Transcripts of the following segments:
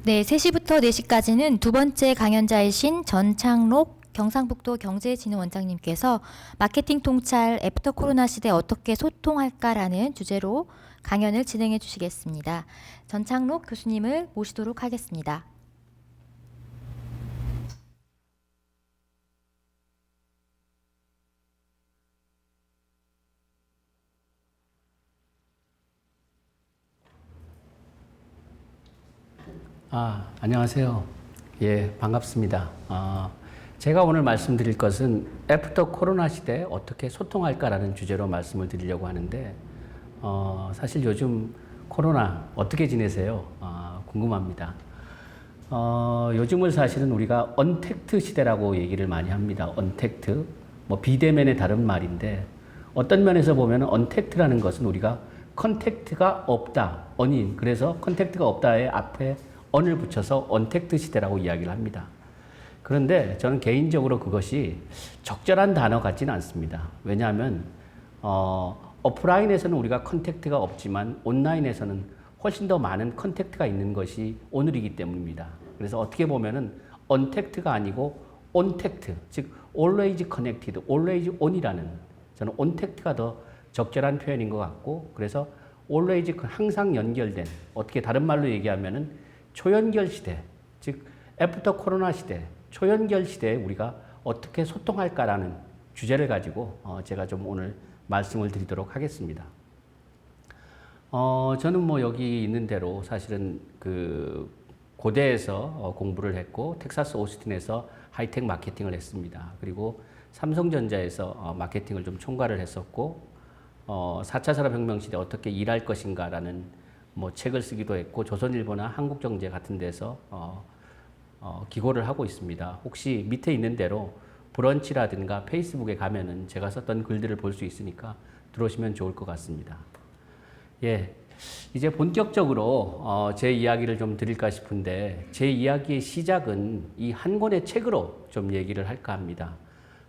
네, 3시부터 4시까지는 두 번째 강연자이신 전창록 경상북도 경제진흥원장님께서 마케팅 통찰 애프터 코로나 시대 어떻게 소통할까라는 주제로 강연을 진행해 주시겠습니다. 전창록 교수님을 모시도록 하겠습니다. 안녕하세요. 예, 반갑습니다. 제가 오늘 말씀드릴 것은 애프터 코로나 시대 어떻게 소통할까라는 주제로 말씀을 드리려고 하는데, 사실 요즘 코로나 어떻게 지내세요? 궁금합니다. 요즘을 사실은 우리가 언택트 시대라고 얘기를 많이 합니다. 언택트, 비대면의 다른 말인데, 어떤 면에서 보면 언택트라는 것은 우리가 컨택트가 없다, 언인, 그래서 컨택트가 없다의 앞에 언을 붙여서 언택트 시대라고 이야기를 합니다. 그런데 저는 개인적으로 그것이 적절한 단어 같지는 않습니다. 왜냐하면 오프라인에서는 우리가 컨택트가 없지만 온라인에서는 훨씬 더 많은 컨택트가 있는 것이 오늘이기 때문입니다. 그래서 어떻게 보면은 언택트가 아니고 온택트, 즉 always connected, always on이라는, 저는 온택트가 더 적절한 표현인 것 같고, 그래서 always 항상 연결된, 어떻게 다른 말로 얘기하면은 초연결 시대, 즉 애프터 코로나 시대, 초연결 시대에 우리가 어떻게 소통할까라는 주제를 가지고 제가 좀 오늘 말씀을 드리도록 하겠습니다. 저는 여기 있는 대로 사실은 그 고대에서 공부를 했고, 텍사스 오스틴에서 하이텍 마케팅을 했습니다. 그리고 삼성전자에서 마케팅을 좀 총괄을 했었고, 4차 산업혁명 시대 어떻게 일할 것인가라는 책을 쓰기도 했고, 조선일보나 한국경제 같은 데서 기고를 하고 있습니다. 혹시 밑에 있는 대로 브런치라든가 페이스북에 가면은 제가 썼던 글들을 볼 수 있으니까 들어오시면 좋을 것 같습니다. 예, 이제 본격적으로 제 이야기를 좀 드릴까 싶은데, 제 이야기의 시작은 이 한 권의 책으로 좀 얘기를 할까 합니다.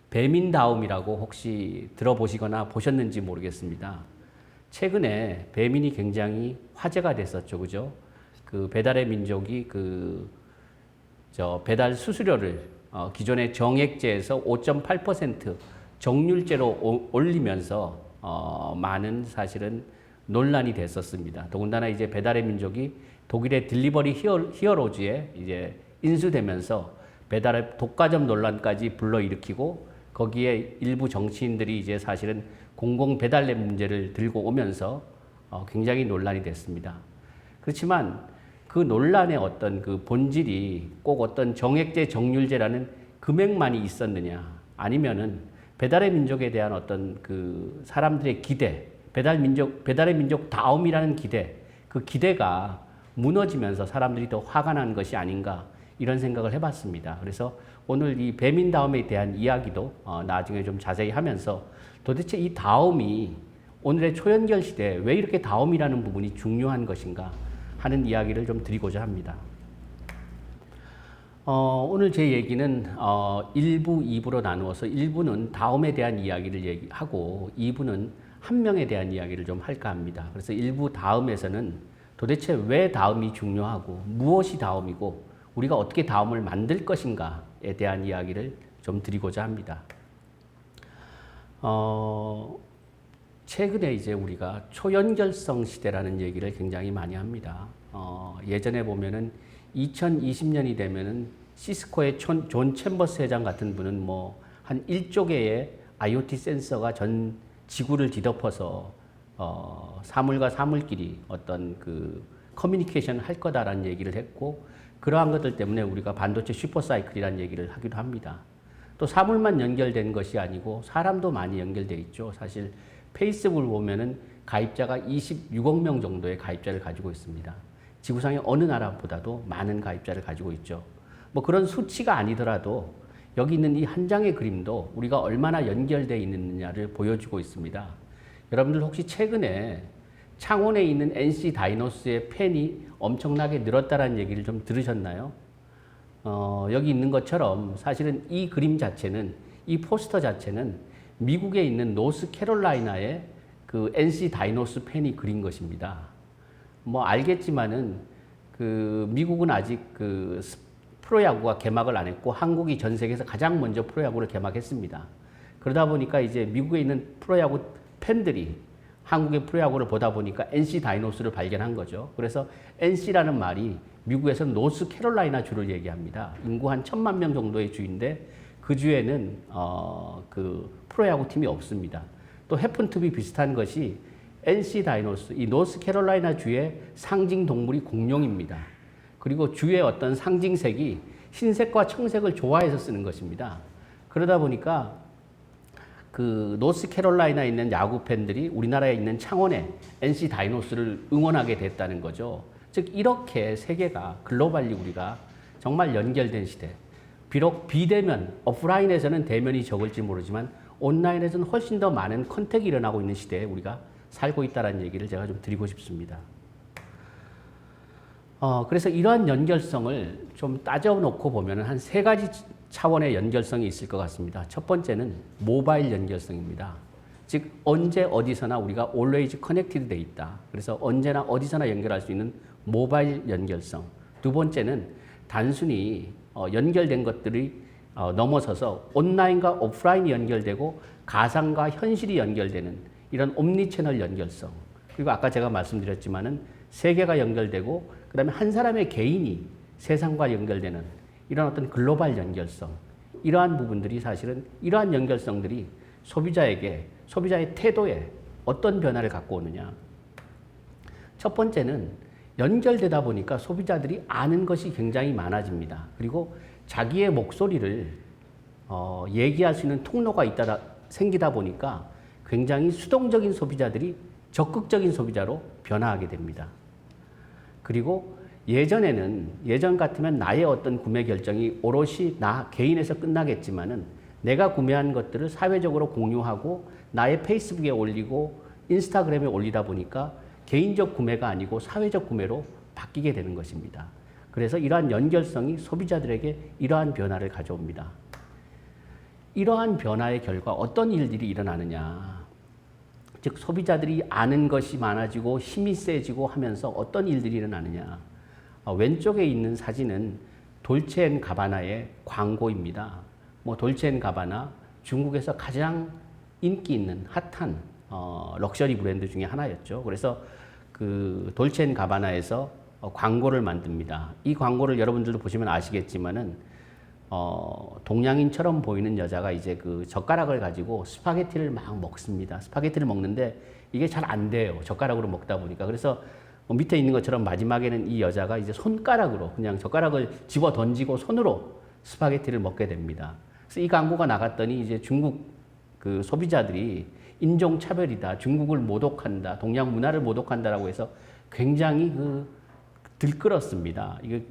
배민다움이라고 혹시 들어보시거나 보셨는지 모르겠습니다. 최근에 배민이 굉장히 화제가 됐었죠, 그죠? 그 배달의 민족이 배달 수수료를 기존의 정액제에서 5.8% 정률제로 올리면서 많은 사실은 논란이 됐었습니다. 더군다나 이제 배달의 민족이 독일의 딜리버리 히어로즈에 이제 인수되면서 배달의 독과점 논란까지 불러일으키고, 거기에 일부 정치인들이 이제 사실은 공공 배달앱 문제를 들고 오면서 굉장히 논란이 됐습니다. 그렇지만 그 논란의 어떤 그 본질이 꼭 어떤 정액제, 정률제라는 금액만이 있었느냐, 아니면은 배달의 민족에 대한 어떤 그 사람들의 기대, 배달의 민족 다움이라는 기대, 그 기대가 무너지면서 사람들이 더 화가 난 것이 아닌가, 이런 생각을 해봤습니다. 그래서 오늘 이 배민다움에 대한 이야기도 나중에 좀 자세히 하면서, 도대체 이 다움이 오늘의 초연결 시대에 왜 이렇게 다움이라는 부분이 중요한 것인가 하는 이야기를 좀 드리고자 합니다. 오늘 제 얘기는 1부, 2부로 나누어서 1부는 다움에 대한 이야기를 얘기하고 2부는 한 명에 대한 이야기를 좀 할까 합니다. 그래서 1부 다음에서는 도대체 왜 다움이 중요하고 무엇이 다움이고 우리가 어떻게 다움을 만들 것인가에 대한 이야기를 좀 드리고자 합니다. 최근에 이제 우리가 초연결성 시대라는 얘기를 굉장히 많이 합니다. 예전에 보면은 2020년이 되면은 시스코의 존 챔버스 회장 같은 분은 한 1조 개의 IoT 센서가 전 지구를 뒤덮어서 사물과 사물끼리 어떤 그 커뮤니케이션을 할 거다라는 얘기를 했고, 그러한 것들 때문에 우리가 반도체 슈퍼사이클이라는 얘기를 하기도 합니다. 또 사물만 연결된 것이 아니고 사람도 많이 연결돼 있죠. 사실 페이스북을 보면은 가입자가 26억 명 정도의 가입자를 가지고 있습니다. 지구상의 어느 나라보다도 많은 가입자를 가지고 있죠. 그런 수치가 아니더라도 여기 있는 이 한 장의 그림도 우리가 얼마나 연결되어 있느냐를 보여주고 있습니다. 여러분들 혹시 최근에 창원에 있는 NC 다이노스의 팬이 엄청나게 늘었다는 얘기를 좀 들으셨나요? 여기 있는 것처럼 사실은 이 그림 자체는, 이 포스터 자체는 미국에 있는 노스캐롤라이나의 그 NC 다이노스 팬이 그린 것입니다. 알겠지만은 미국은 아직 프로야구가 개막을 안 했고 한국이 전 세계에서 가장 먼저 프로야구를 개막했습니다. 그러다 보니까 이제 미국에 있는 프로야구 팬들이 한국의 프로야구를 보다 보니까 NC 다이노스를 발견한 거죠. 그래서 NC라는 말이 미국에서 노스캐롤라이나 주를 얘기합니다. 인구 한 1,000만 명 정도의 주인데 그 주에는 프로야구 팀이 없습니다. 또 해픈투비 비슷한 것이 NC 다이노스, 이 노스캐롤라이나 주의 상징 동물이 공룡입니다. 그리고 주의 어떤 상징색이 흰색과 청색을 좋아해서 쓰는 것입니다. 그러다 보니까 노스캐롤라이나에 있는 야구 팬들이 우리나라에 있는 창원의 NC 다이노스를 응원하게 됐다는 거죠. 즉 이렇게 세계가 글로벌리 우리가 정말 연결된 시대. 비록 비대면, 오프라인에서는 대면이 적을지 모르지만 온라인에서는 훨씬 더 많은 컨택이 일어나고 있는 시대에 우리가 살고 있다는 얘기를 제가 좀 드리고 싶습니다. 그래서 이러한 연결성을 좀 따져놓고 보면 한 3가지 차원의 연결성이 있을 것 같습니다. 첫 번째는 모바일 연결성입니다. 즉 언제 어디서나 우리가 always connected 돼 있다. 그래서 언제나 어디서나 연결할 수 있는 모바일 연결성. 두 번째는 단순히 연결된 것들이 넘어서서 온라인과 오프라인이 연결되고 가상과 현실이 연결되는 이런 옴니채널 연결성. 그리고 아까 제가 말씀드렸지만은 세계가 연결되고 그다음에 한 사람의 개인이 세상과 연결되는 이런 어떤 글로벌 연결성. 이러한 부분들이 사실은 이러한 연결성들이 소비자의 태도에 어떤 변화를 갖고 오느냐. 첫 번째는 연결되다 보니까 소비자들이 아는 것이 굉장히 많아집니다. 그리고 자기의 목소리를 얘기할 수 있는 통로가 생기다 보니까 굉장히 수동적인 소비자들이 적극적인 소비자로 변화하게 됩니다. 그리고 예전 같으면 나의 어떤 구매 결정이 오롯이 나 개인에서 끝나겠지만은 내가 구매한 것들을 사회적으로 공유하고 나의 페이스북에 올리고 인스타그램에 올리다 보니까 개인적 구매가 아니고 사회적 구매로 바뀌게 되는 것입니다. 그래서 이러한 연결성이 소비자들에게 이러한 변화를 가져옵니다. 이러한 변화의 결과 어떤 일들이 일어나느냐. 즉 소비자들이 아는 것이 많아지고 힘이 세지고 하면서 어떤 일들이 일어나느냐. 왼쪽에 있는 사진은 돌체앤가바나의 광고입니다. 돌체앤가바나 중국에서 가장 인기 있는 핫한 럭셔리 브랜드 중에 하나였죠. 그래서 돌체앤가바나에서 광고를 만듭니다. 이 광고를 여러분들도 보시면 아시겠지만은 동양인처럼 보이는 여자가 이제 젓가락을 가지고 스파게티를 막 먹습니다. 스파게티를 먹는데 이게 잘 안 돼요. 젓가락으로 먹다 보니까. 그래서 밑에 있는 것처럼 마지막에는 이 여자가 이제 손가락으로 그냥 젓가락을 집어 던지고 손으로 스파게티를 먹게 됩니다. 그래서 이 광고가 나갔더니 이제 중국 소비자들이 인종차별이다, 중국을 모독한다, 동양 문화를 모독한다라고 해서 굉장히 들끓었습니다. 이게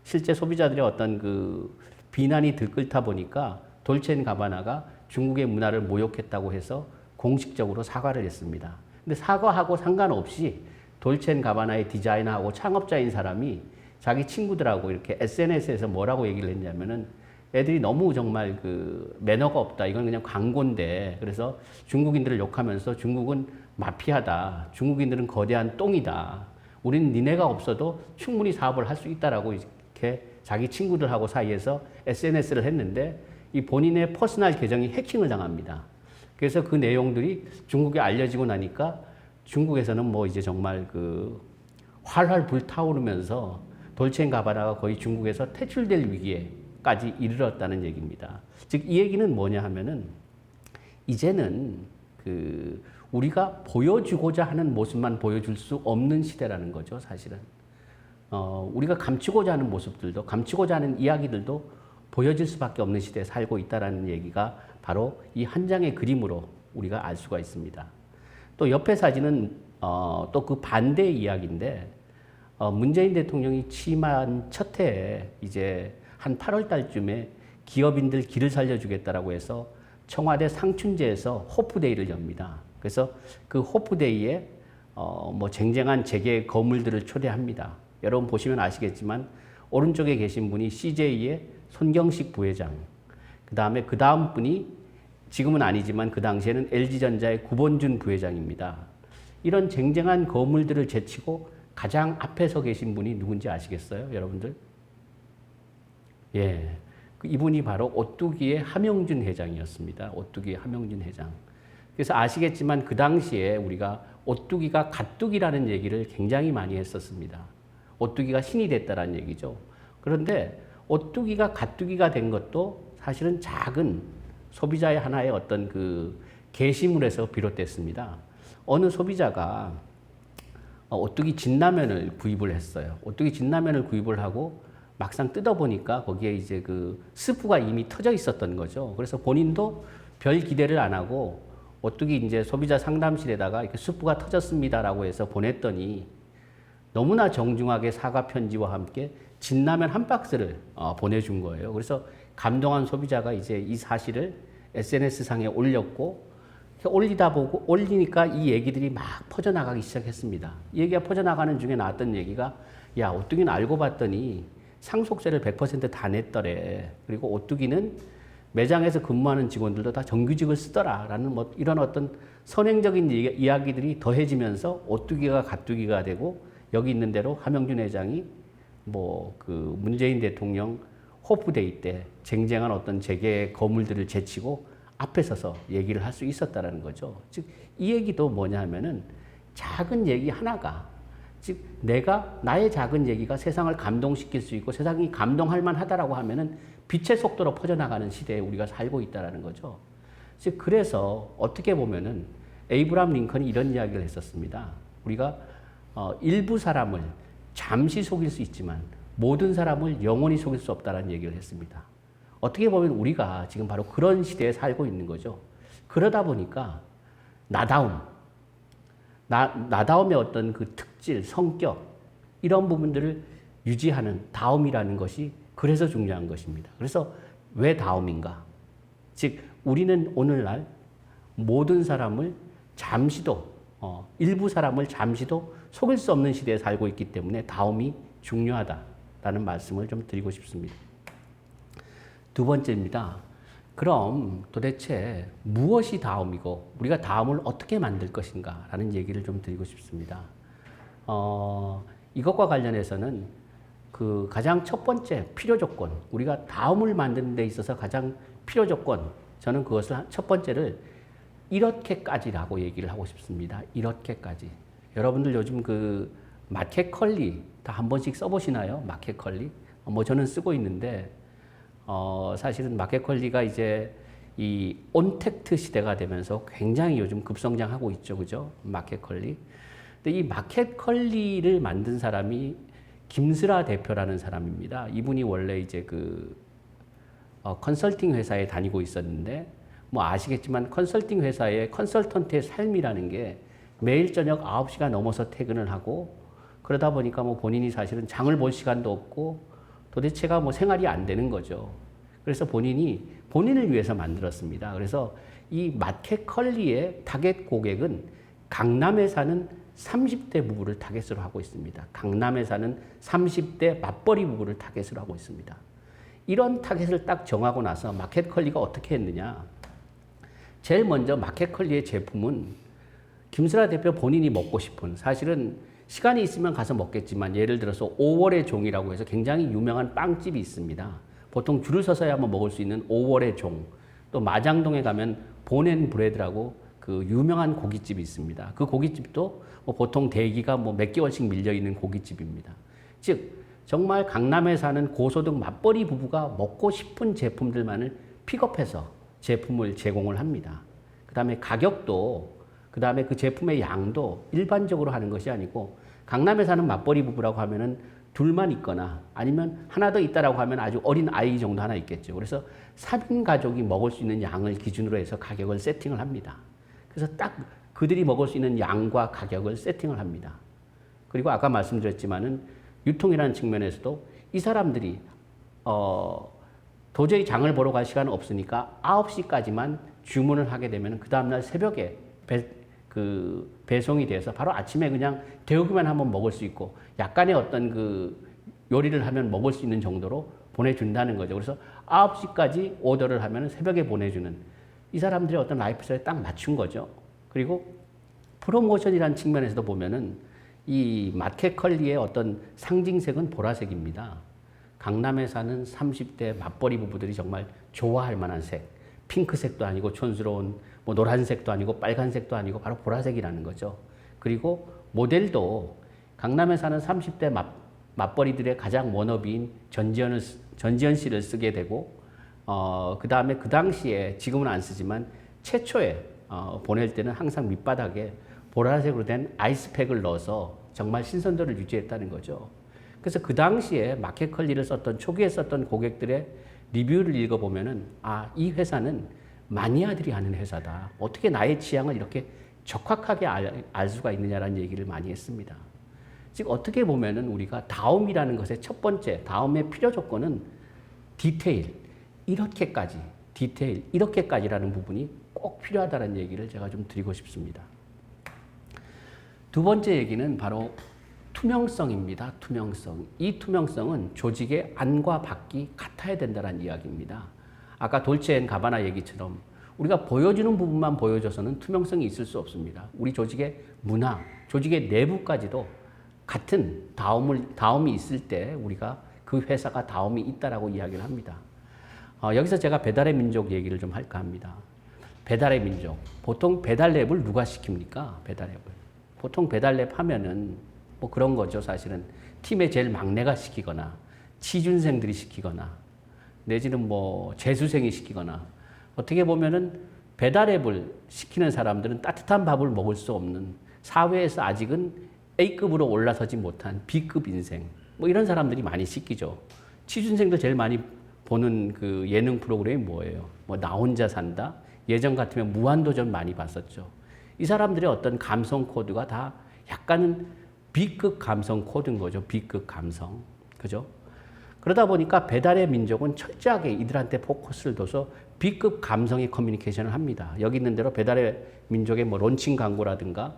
실제 소비자들의 어떤 비난이 들끓다 보니까 돌체앤가바나가 중국의 문화를 모욕했다고 해서 공식적으로 사과를 했습니다. 근데 사과하고 상관없이 돌체앤가바나의 디자이너하고 창업자인 사람이 자기 친구들하고 이렇게 SNS에서 뭐라고 얘기를 했냐면은 애들이 너무 정말 매너가 없다. 이건 그냥 광고인데. 그래서 중국인들을 욕하면서 중국은 마피아다. 중국인들은 거대한 똥이다. 우리는 니네가 없어도 충분히 사업을 할 수 있다라고 이렇게 자기 친구들하고 사이에서 SNS를 했는데 이 본인의 퍼스널 계정이 해킹을 당합니다. 그래서 그 내용들이 중국에 알려지고 나니까 중국에서는 이제 정말 활활 불타오르면서 돌체앤가바나가 거의 중국에서 퇴출될 위기에까지 이르렀다는 얘기입니다. 즉 이 얘기는 뭐냐 하면은 이제는 우리가 보여주고자 하는 모습만 보여줄 수 없는 시대라는 거죠, 사실은. 우리가 감추고자 하는 모습들도, 감추고자 하는 이야기들도 보여질 수밖에 없는 시대에 살고 있다는 얘기가 바로 이 한 장의 그림으로 우리가 알 수가 있습니다. 또 옆에 사진은 또 그 반대의 이야기인데 문재인 대통령이 취임한 첫 해에 이제 한 8월 달쯤에 기업인들 길을 살려주겠다라고 해서 청와대 상춘제에서 호프데이를 엽니다. 그래서 그 호프데이에 쟁쟁한 재계 거물들을 초대합니다. 여러분 보시면 아시겠지만 오른쪽에 계신 분이 CJ의 손경식 부회장, 그 다음 분이 지금은 아니지만 그 당시에는 LG전자의 구본준 부회장입니다. 이런 쟁쟁한 거물들을 제치고 가장 앞에 서 계신 분이 누군지 아시겠어요, 여러분들? 예, 이분이 바로 오뚜기의 하명준 회장이었습니다. 오뚜기의 하명준 회장. 그래서 아시겠지만 그 당시에 우리가 오뚜기가 가뚜기라는 얘기를 굉장히 많이 했었습니다. 오뚜기가 신이 됐다라는 얘기죠. 그런데 오뚜기가 가뚜기가 된 것도 사실은 작은 소비자의 하나의 어떤 그 게시물에서 비롯됐습니다. 어느 소비자가 오뚜기 진라면을 구입을 했어요. 오뚜기 진라면을 구입을 하고 막상 뜯어보니까 거기에 이제 그 스프가 이미 터져 있었던 거죠. 그래서 본인도 별 기대를 안 하고 오뚜기 이제 소비자 상담실에다가 이렇게 스프가 터졌습니다라고 해서 보냈더니 너무나 정중하게 사과 편지와 함께 진라면 한 박스를 보내준 거예요. 그래서 감동한 소비자가 이제 이 사실을 SNS 상에 올렸고 올리니까 이 얘기들이 막 퍼져나가기 시작했습니다. 이 얘기가 퍼져나가는 중에 나왔던 얘기가 야, 오뚜기는 알고 봤더니 상속세를 100% 다 냈더래. 그리고 오뚜기는 매장에서 근무하는 직원들도 다 정규직을 쓰더라라는 뭐 이런 어떤 선행적인 이야기들이 더해지면서 오뚜기가 가뚜기가 되고 여기 있는 대로 하명준 회장이 뭐 그 문재인 대통령 호프데이 때 쟁쟁한 어떤 재계 거물들을 제치고 앞에 서서 얘기를 할 수 있었다라는 거죠. 즉, 이 얘기도 뭐냐 하면은 작은 얘기 하나가, 즉, 나의 작은 얘기가 세상을 감동시킬 수 있고 세상이 감동할 만하다라고 하면은 빛의 속도로 퍼져나가는 시대에 우리가 살고 있다라는 거죠. 즉, 그래서 어떻게 보면은 에이브람 링컨이 이런 이야기를 했었습니다. 우리가 일부 사람을 잠시 속일 수 있지만 모든 사람을 영원히 속일 수 없다라는 얘기를 했습니다. 어떻게 보면 우리가 지금 바로 그런 시대에 살고 있는 거죠. 그러다 보니까 나다움의 어떤 그 특질, 성격 이런 부분들을 유지하는 다움이라는 것이 그래서 중요한 것입니다. 그래서 왜 다움인가? 즉 우리는 오늘날 모든 사람을 잠시도 일부 사람을 잠시도 속일 수 없는 시대에 살고 있기 때문에 다움이 중요하다라는 말씀을 좀 드리고 싶습니다. 두 번째입니다. 그럼 도대체 무엇이 다음이고 우리가 다음을 어떻게 만들 것인가 라는 얘기를 좀 드리고 싶습니다. 이것과 관련해서는 그 가장 첫 번째 필요 조건, 우리가 다음을 만드는 데 있어서 가장 필요 조건, 저는 그것을 첫 번째를 이렇게까지라고 얘기를 하고 싶습니다. 이렇게까지. 여러분들 요즘 그 마켓컬리 다 한 번씩 써보시나요? 마켓컬리? 뭐 저는 쓰고 있는데 사실은 마켓컬리가 이제 이 온택트 시대가 되면서 굉장히 요즘 급성장하고 있죠. 그죠? 마켓컬리. 근데 이 마켓컬리를 만든 사람이 김슬아 대표라는 사람입니다. 이분이 원래 이제 그 컨설팅 회사에 다니고 있었는데 뭐 아시겠지만 컨설팅 회사의 컨설턴트의 삶이라는 게 매일 저녁 9시가 넘어서 퇴근을 하고 그러다 보니까 뭐 본인이 사실은 장을 볼 시간도 없고 도대체가 뭐 생활이 안 되는 거죠. 그래서 본인이 본인을 위해서 만들었습니다. 그래서 이 마켓컬리의 타겟 고객은 강남에 사는 30대 부부를 타겟으로 하고 있습니다. 강남에 사는 30대 맞벌이 부부를 타겟으로 하고 있습니다. 이런 타겟을 딱 정하고 나서 마켓컬리가 어떻게 했느냐. 제일 먼저 마켓컬리의 제품은 김슬아 대표 본인이 먹고 싶은, 사실은 시간이 있으면 가서 먹겠지만 예를 들어서 5월의 종이라고 해서 굉장히 유명한 빵집이 있습니다. 보통 줄을 서서야만 먹을 수 있는 5월의 종, 또 마장동에 가면 본앤브레드라고 그 유명한 고깃집이 있습니다. 그 고깃집도 뭐 보통 대기가 뭐 몇 개월씩 밀려 있는 고깃집입니다. 즉 정말 강남에 사는 고소득 맞벌이 부부가 먹고 싶은 제품들만을 픽업해서 제품을 제공을 합니다. 그 다음에 가격도, 그 다음에 그 제품의 양도 일반적으로 하는 것이 아니고 강남에 사는 맞벌이 부부라고 하면은 둘만 있거나 아니면 하나 더 있다라고 하면 아주 어린 아이 정도 하나 있겠죠. 그래서 3인 가족이 먹을 수 있는 양을 기준으로 해서 가격을 세팅을 합니다. 그래서 딱 그들이 먹을 수 있는 양과 가격을 세팅을 합니다. 그리고 아까 말씀드렸지만은 유통이라는 측면에서도 이 사람들이 도저히 장을 보러 갈 시간은 없으니까 9시까지만 주문을 하게 되면 그 다음날 새벽에 배송이 돼서 바로 아침에 그냥 데우기만 하면 먹을 수 있고 약간의 어떤 그 요리를 하면 먹을 수 있는 정도로 보내준다는 거죠. 그래서 9시까지 오더를 하면 새벽에 보내주는 이 사람들의 어떤 라이프스타일에 딱 맞춘 거죠. 그리고 프로모션이라는 측면에서도 보면은 이 마켓컬리의 어떤 상징색은 보라색입니다. 강남에 사는 30대 맞벌이 부부들이 정말 좋아할 만한 색. 핑크색도 아니고 촌스러운 뭐 노란색도 아니고 빨간색도 아니고 바로 보라색이라는 거죠. 그리고 모델도 강남에 사는 30대 맞벌이들의 가장 워너비인 전지현 씨를 쓰게 되고 그 다음에 그 당시에 지금은 안 쓰지만 최초에 보낼 때는 항상 밑바닥에 보라색으로 된 아이스팩을 넣어서 정말 신선도를 유지했다는 거죠. 그래서 그 당시에 마켓컬리를 썼던 초기에 썼던 고객들의 리뷰를 읽어보면은 이 회사는 마니아들이 하는 회사다. 어떻게 나의 취향을 이렇게 적확하게 알 수가 있느냐라는 얘기를 많이 했습니다. 즉 어떻게 보면은 우리가 다음이라는 것의 첫 번째 다음의 필요 조건은 디테일 이렇게까지라는 부분이 꼭 필요하다는 얘기를 제가 좀 드리고 싶습니다. 두 번째 얘기는 바로 투명성입니다. 투명성. 이 투명성은 조직의 안과 밖이 같아야 된다는 이야기입니다. 아까 돌체앤가바나 얘기처럼 우리가 보여주는 부분만 보여줘서는 투명성이 있을 수 없습니다. 우리 조직의 문화, 조직의 내부까지도 같은 다움이 있을 때 우리가 그 회사가 다움이 있다라고 이야기를 합니다. 여기서 제가 배달의 민족 얘기를 좀 할까 합니다. 배달의 민족. 보통 배달랩을 누가 시킵니까? 배달랩을. 보통 배달랩 하면은 뭐 그런 거죠. 사실은 팀의 제일 막내가 시키거나 취준생들이 시키거나 내지는 뭐 재수생이 시키거나 어떻게 보면은 배달앱을 시키는 사람들은 따뜻한 밥을 먹을 수 없는 사회에서 아직은 A급으로 올라서지 못한 B급 인생 뭐 이런 사람들이 많이 시키죠. 취준생들 제일 많이 보는 그 예능 프로그램이 뭐예요? 뭐 나 혼자 산다? 예전 같으면 무한도전 많이 봤었죠. 이 사람들의 어떤 감성 코드가 다 약간은 B급 감성 코드인 거죠. B급 감성. 그죠? 그러다 보니까 배달의 민족은 철저하게 이들한테 포커스를 둬서 B급 감성의 커뮤니케이션을 합니다. 여기 있는 대로 배달의 민족의 뭐 론칭 광고라든가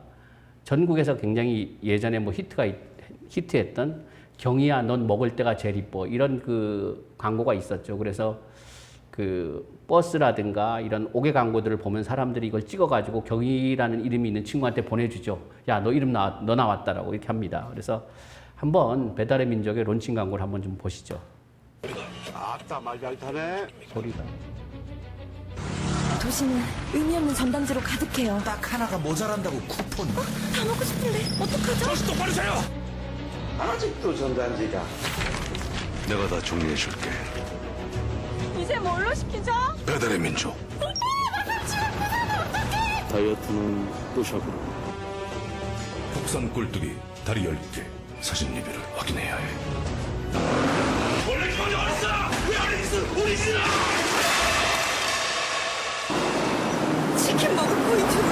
전국에서 굉장히 예전에 뭐 히트했던 경희야 넌 먹을 때가 제일 이뻐 이런 그 광고가 있었죠. 그래서 그 버스라든가 이런 옥외 광고들을 보면 사람들이 이걸 찍어가지고 경희라는 이름이 있는 친구한테 보내주죠. 야, 너 이름 너 나왔다라고 이렇게 합니다. 그래서 한번 배달의 민족의 론칭 광고를 한번 좀 보시죠. 아따 말 잘 타네. 소리가. 도시는 의미 없는 전단지로 가득해요. 딱 하나가 모자란다고 쿠폰. 다 먹고 싶은데 어떡하죠? 정신 똑바로 차려! 아직도 전단지가. 내가 다 정리해줄게. 이제 뭘로 시키죠? 배달의 민족. 다이어트는 또샵으로. 국산 꼴뚜기 다리 10개. 사진 리뷰를 확인해야 해. 원래 거기 어딨어? 왜 안 있어? 우리 집에! 치킨 먹을 포인트로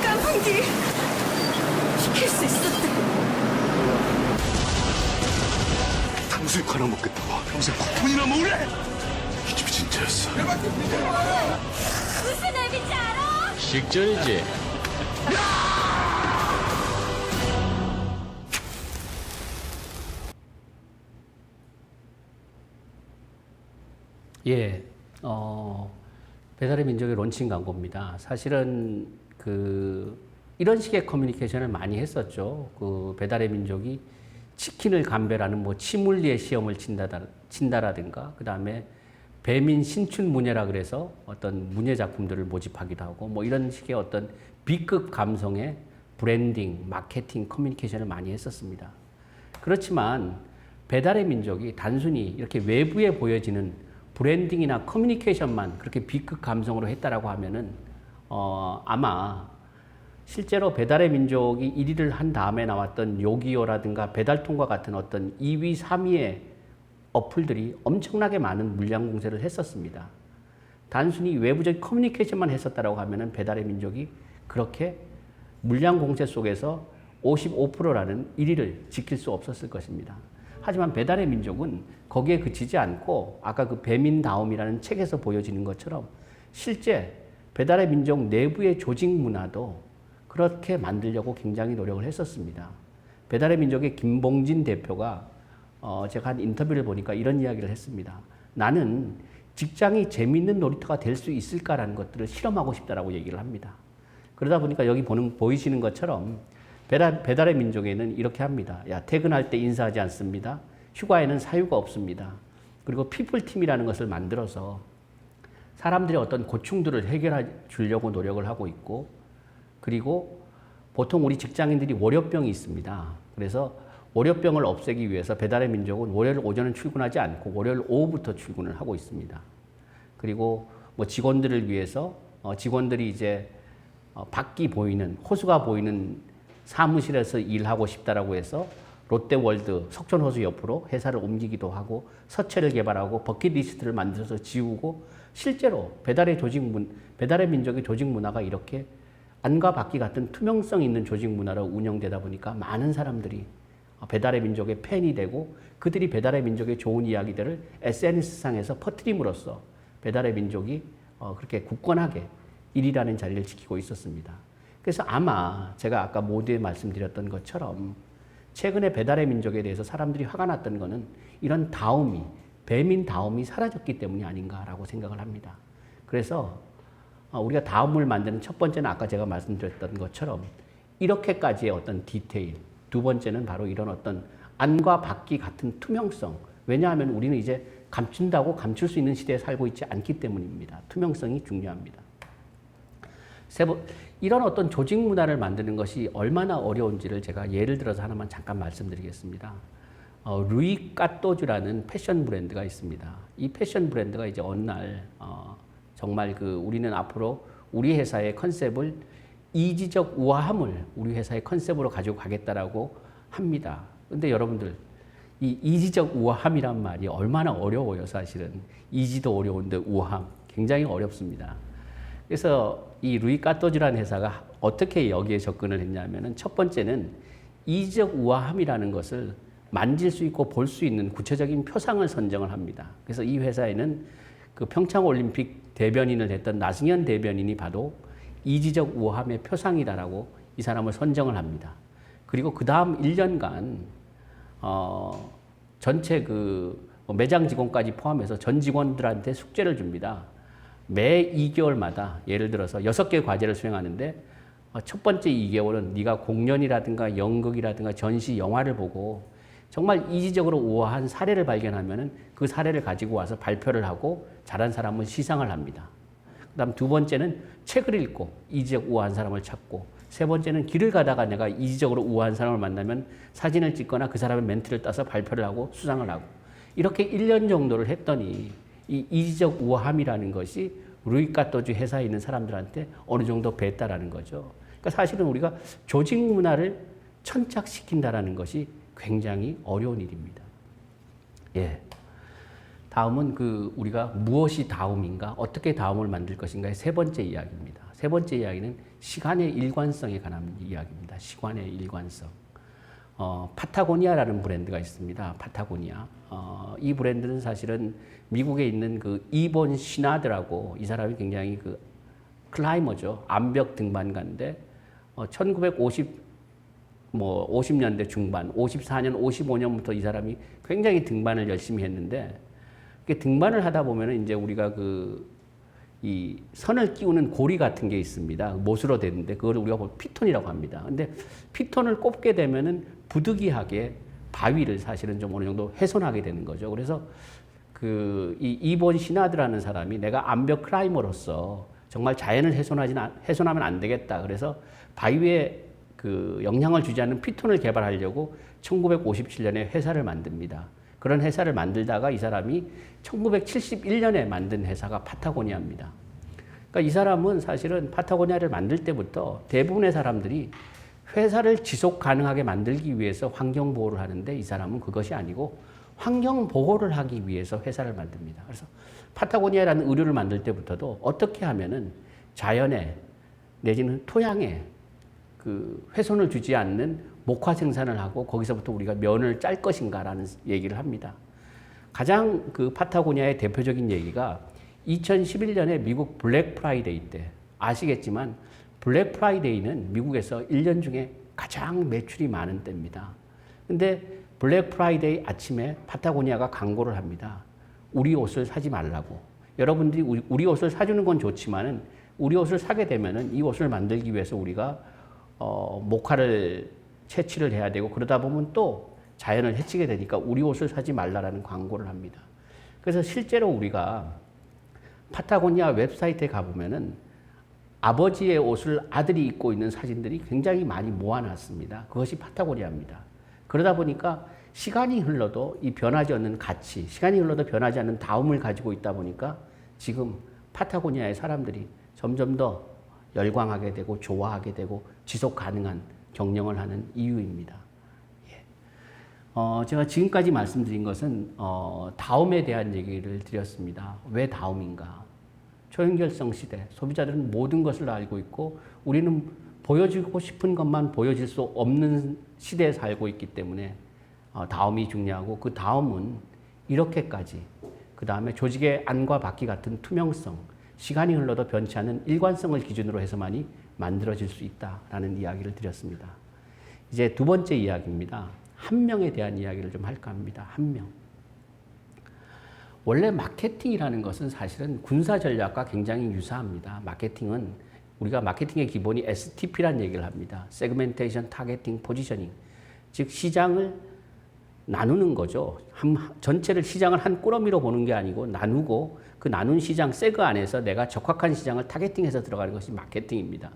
깐풍기 시킬 수 있었대. 탕수육 하나 먹겠다고 평생 쿠폰이나 먹으래! 이 집이 진짜였어. 무슨 앱인지 알아? 식전이지. 예, 배달의 민족의 론칭 광고입니다. 사실은 이런 식의 커뮤니케이션을 많이 했었죠. 그 배달의 민족이 치킨을 감별하는 뭐 치물리의 시험을 친다라든가, 그 다음에 배민 신춘 문예라 그래서 어떤 문예 작품들을 모집하기도 하고, 뭐 이런 식의 어떤 B급 감성의 브랜딩, 마케팅, 커뮤니케이션을 많이 했었습니다. 그렇지만 배달의 민족이 단순히 이렇게 외부에 보여지는 브랜딩이나 커뮤니케이션만 그렇게 B급 감성으로 했다라고 하면은 아마 실제로 배달의 민족이 1위를 한 다음에 나왔던 요기요라든가 배달통과 같은 어떤 2위, 3위의 어플들이 엄청나게 많은 물량 공세를 했었습니다. 단순히 외부적 커뮤니케이션만 했었다라고 하면은 배달의 민족이 그렇게 물량 공세 속에서 55%라는 1위를 지킬 수 없었을 것입니다. 하지만 배달의 민족은 거기에 그치지 않고 아까 그 배민다움이라는 책에서 보여지는 것처럼 실제 배달의 민족 내부의 조직 문화도 그렇게 만들려고 굉장히 노력을 했었습니다. 배달의 민족의 김봉진 대표가 제가 한 인터뷰를 보니까 이런 이야기를 했습니다. 나는 직장이 재미있는 놀이터가 될 수 있을까라는 것들을 실험하고 싶다라고 얘기를 합니다. 그러다 보니까 여기 보이시는 것처럼 배달의 민족에는 이렇게 합니다. 야, 퇴근할 때 인사하지 않습니다. 휴가에는 사유가 없습니다. 그리고 피플팀이라는 것을 만들어서 사람들의 어떤 고충들을 해결해 주려고 노력을 하고 있고, 그리고 보통 우리 직장인들이 월요병이 있습니다. 그래서 월요병을 없애기 위해서 배달의 민족은 월요일 오전은 출근하지 않고 월요일 오후부터 출근을 하고 있습니다. 그리고 뭐 직원들을 위해서 직원들이 이제 밖이 보이는, 호수가 보이는 사무실에서 일하고 싶다라고 해서 롯데월드 석촌호수 옆으로 회사를 옮기기도 하고, 서체를 개발하고 버킷리스트를 만들어서 지우고, 실제로 배달의 민족의 조직 문화가 이렇게 안과 밖이 같은 투명성 있는 조직 문화로 운영되다 보니까 많은 사람들이 배달의 민족의 팬이 되고, 그들이 배달의 민족의 좋은 이야기들을 SNS상에서 퍼뜨림으로써 배달의 민족이 그렇게 굳건하게 1위라는 자리를 지키고 있었습니다. 그래서 아마 제가 아까 모두에 말씀드렸던 것처럼 최근에 배달의 민족에 대해서 사람들이 화가 났던 거는 이런 다움이, 배민 다움이 사라졌기 때문이 아닌가라고 생각을 합니다. 그래서 우리가 다음을 만드는 첫 번째는 아까 제가 말씀드렸던 것처럼 이렇게까지의 어떤 디테일, 두 번째는 바로 이런 어떤 안과 밖이 같은 투명성. 왜냐하면 우리는 이제 감춘다고 감출 수 있는 시대에 살고 있지 않기 때문입니다. 투명성이 중요합니다. 이런 어떤 조직 문화를 만드는 것이 얼마나 어려운지를 제가 예를 들어서 하나만 잠깐 말씀드리겠습니다. 루이 까또주라는 패션 브랜드가 있습니다. 이 패션 브랜드가 이제 어느 날 정말 우리는 앞으로 우리 회사의 컨셉을 이지적 우아함을 우리 회사의 컨셉으로 가지고 가겠다라고 합니다. 근데 여러분들, 이 이지적 우아함이란 말이 얼마나 어려워요, 사실은. 이지도 어려운데 우아함, 굉장히 어렵습니다. 그래서 이 루이 까또즈라는 회사가 어떻게 여기에 접근을 했냐면은, 첫 번째는 이지적 우아함이라는 것을 만질 수 있고 볼 수 있는 구체적인 표상을 선정을 합니다. 그래서 이 회사에는 그 평창 올림픽 대변인을 했던 나승현 대변인이 봐도 이지적 우아함의 표상이다라고 이 사람을 선정을 합니다. 그리고 그 다음 1년간 전체 매장 직원까지 포함해서 전 직원들한테 숙제를 줍니다. 매 2개월마다 예를 들어서 6개 과제를 수행하는데, 첫 번째 2개월은 네가 공연이라든가 연극이라든가 전시, 영화를 보고 정말 이지적으로 우아한 사례를 발견하면은 그 사례를 가지고 와서 발표를 하고 잘한 사람은 시상을 합니다. 그다음 두 번째는 책을 읽고 이지적 우아한 사람을 찾고, 세 번째는 길을 가다가 내가 이지적으로 우아한 사람을 만나면 사진을 찍거나 그 사람의 멘트를 따서 발표를 하고 수상을 하고, 이렇게 1년 정도를 했더니 이 이지적 우아함이라는 것이 루이 까또주 회사에 있는 사람들한테 어느 정도 배했다라는 거죠. 그러니까 사실은 우리가 조직 문화를 천착시킨다라는 것이 굉장히 어려운 일입니다. 예. 다음은 우리가 무엇이 다움인가, 어떻게 다움을 만들 것인가의 세 번째 이야기입니다. 세 번째 이야기는 시간의 일관성에 관한 이야기입니다. 시간의 일관성. 파타고니아라는 브랜드가 있습니다. 파타고니아. 이 브랜드는 사실은 미국에 있는 이본 시나드라고, 이 사람이 굉장히 클라이머죠. 암벽 등반가인데 50년대 중반, 54년, 55년부터 이 사람이 굉장히 등반을 열심히 했는데, 등반을 하다 보면은 이제 우리가 이 선을 끼우는 고리 같은 게 있습니다. 못으로 되는데 그걸 우리가 피톤이라고 합니다. 근데 피톤을 꼽게 되면은 부득이하게 바위를 사실은 좀 어느 정도 훼손하게 되는 거죠. 그래서 이 이본 시나드라는 사람이 내가 암벽 클라이머로서 정말 자연을 훼손하면 안 되겠다. 그래서 바위에 영향을 주지 않는 피톤을 개발하려고 1957년에 회사를 만듭니다. 그런 회사를 만들다가 이 사람이 1971년에 만든 회사가 파타고니아입니다. 그러니까 이 사람은 사실은 파타고니아를 만들 때부터 대부분의 사람들이 회사를 지속 가능하게 만들기 위해서 환경 보호를 하는데, 이 사람은 그것이 아니고 환경 보호를 하기 위해서 회사를 만듭니다. 그래서 파타고니아라는 의류를 만들 때부터도 어떻게 하면은 자연에 내지는 토양에 훼손을 주지 않는 목화 생산을 하고 거기서부터 우리가 면을 짤 것인가라는 얘기를 합니다. 가장 파타고니아의 대표적인 얘기가 2011년에 미국 블랙 프라이데이 때, 아시겠지만 블랙 프라이데이는 미국에서 1년 중에 가장 매출이 많은 때입니다. 근데 블랙 프라이데이 아침에 파타고니아가 광고를 합니다. 우리 옷을 사지 말라고. 여러분들이 우리 옷을 사주는 건 좋지만은 우리 옷을 사게 되면은 이 옷을 만들기 위해서 우리가 목화를 채취를 해야 되고 그러다 보면 또 자연을 해치게 되니까 우리 옷을 사지 말라라는 광고를 합니다. 그래서 실제로 우리가 파타고니아 웹사이트에 가보면은 아버지의 옷을 아들이 입고 있는 사진들이 굉장히 많이 모아놨습니다. 그것이 파타고니아입니다. 그러다 보니까 시간이 흘러도 이 변하지 않는 가치, 시간이 흘러도 변하지 않는 다움을 가지고 있다 보니까 지금 파타고니아의 사람들이 점점 더 열광하게 되고 좋아하게 되고 지속 가능한 경영을 하는 이유입니다. 제가 지금까지 말씀드린 것은 다움에 대한 얘기를 드렸습니다. 왜 다움인가? 초연결성 시대, 소비자들은 모든 것을 알고 있고 우리는 보여주고 싶은 것만 보여질 수 없는 시대에 살고 있기 때문에 다움이 중요하고 그 다음은 이렇게까지 그 다음에 조직의 안과 밖이 같은 투명성, 시간이 흘러도 변치 않는 일관성을 기준으로 해서만이 만들어질 수 있다라는 이야기를 드렸습니다. 이제 두 번째 이야기입니다. 한 명에 대한 이야기를 좀 할까 합니다. 한 명. 원래 마케팅이라는 것은 사실은 군사 전략과 굉장히 유사합니다. 마케팅은 우리가 마케팅의 기본이 STP라는 얘기를 합니다. Segmentation, Targeting, Positioning. 즉 시장을 나누는 거죠. 전체를 시장을 한 꾸러미로 보는 게 아니고 나누고 그 나눈 시장 세그 안에서 내가 적합한 시장을 타겟팅해서 들어가는 것이 마케팅입니다.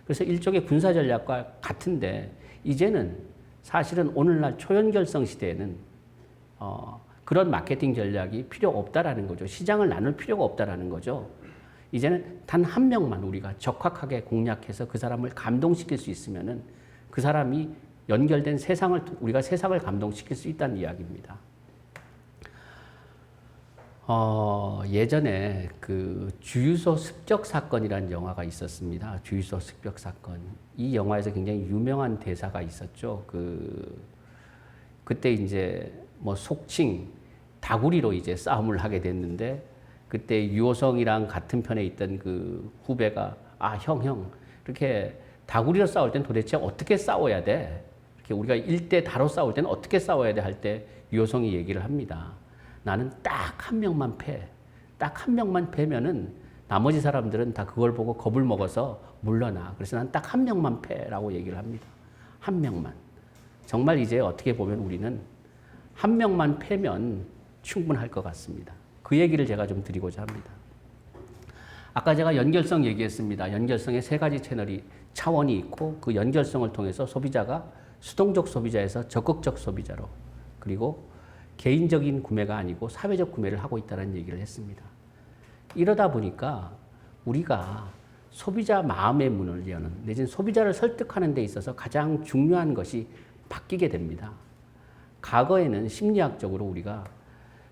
그래서 일종의 군사 전략과 같은데 이제는 사실은 오늘날 초연결성 시대에는 그런 마케팅 전략이 필요 없다라는 거죠. 시장을 나눌 필요가 없다라는 거죠. 이제는 단 한 명만 우리가 적확하게 공략해서 그 사람을 감동시킬 수 있으면은 그 사람이 연결된 세상을 우리가 세상을 감동시킬 수 있다는 이야기입니다. 예전에 그 주유소 습격 사건이라는 영화가 있었습니다. 주유소 습격 사건. 이 영화에서 굉장히 유명한 대사가 있었죠. 그때 이제 뭐 속칭 다구리로 이제 싸움을 하게 됐는데 그때 유호성이랑 같은 편에 있던 그 후배가 형 이렇게 다구리로 싸울 땐 도대체 어떻게 싸워야 돼? 이렇게 우리가 1대 다로 싸울 때는 어떻게 싸워야 돼? 할 때 유호성이 얘기를 합니다. 나는 딱 한 명만 패. 딱 한 명만 패면은 나머지 사람들은 다 그걸 보고 겁을 먹어서 물러나. 그래서 난 딱 한 명만 패라고 얘기를 합니다. 한 명만. 정말 이제 어떻게 보면 우리는 한 명만 패면 충분할 것 같습니다. 그 얘기를 제가 좀 드리고자 합니다. 아까 제가 연결성 얘기했습니다. 연결성의 세 가지 차원이 있고 그 연결성을 통해서 소비자가 수동적 소비자에서 적극적 소비자로 그리고 개인적인 구매가 아니고 사회적 구매를 하고 있다는 얘기를 했습니다. 이러다 보니까 우리가 소비자 마음의 문을 여는 내지는 소비자를 설득하는 데 있어서 가장 중요한 것이 바뀌게 됩니다. 과거에는 심리학적으로 우리가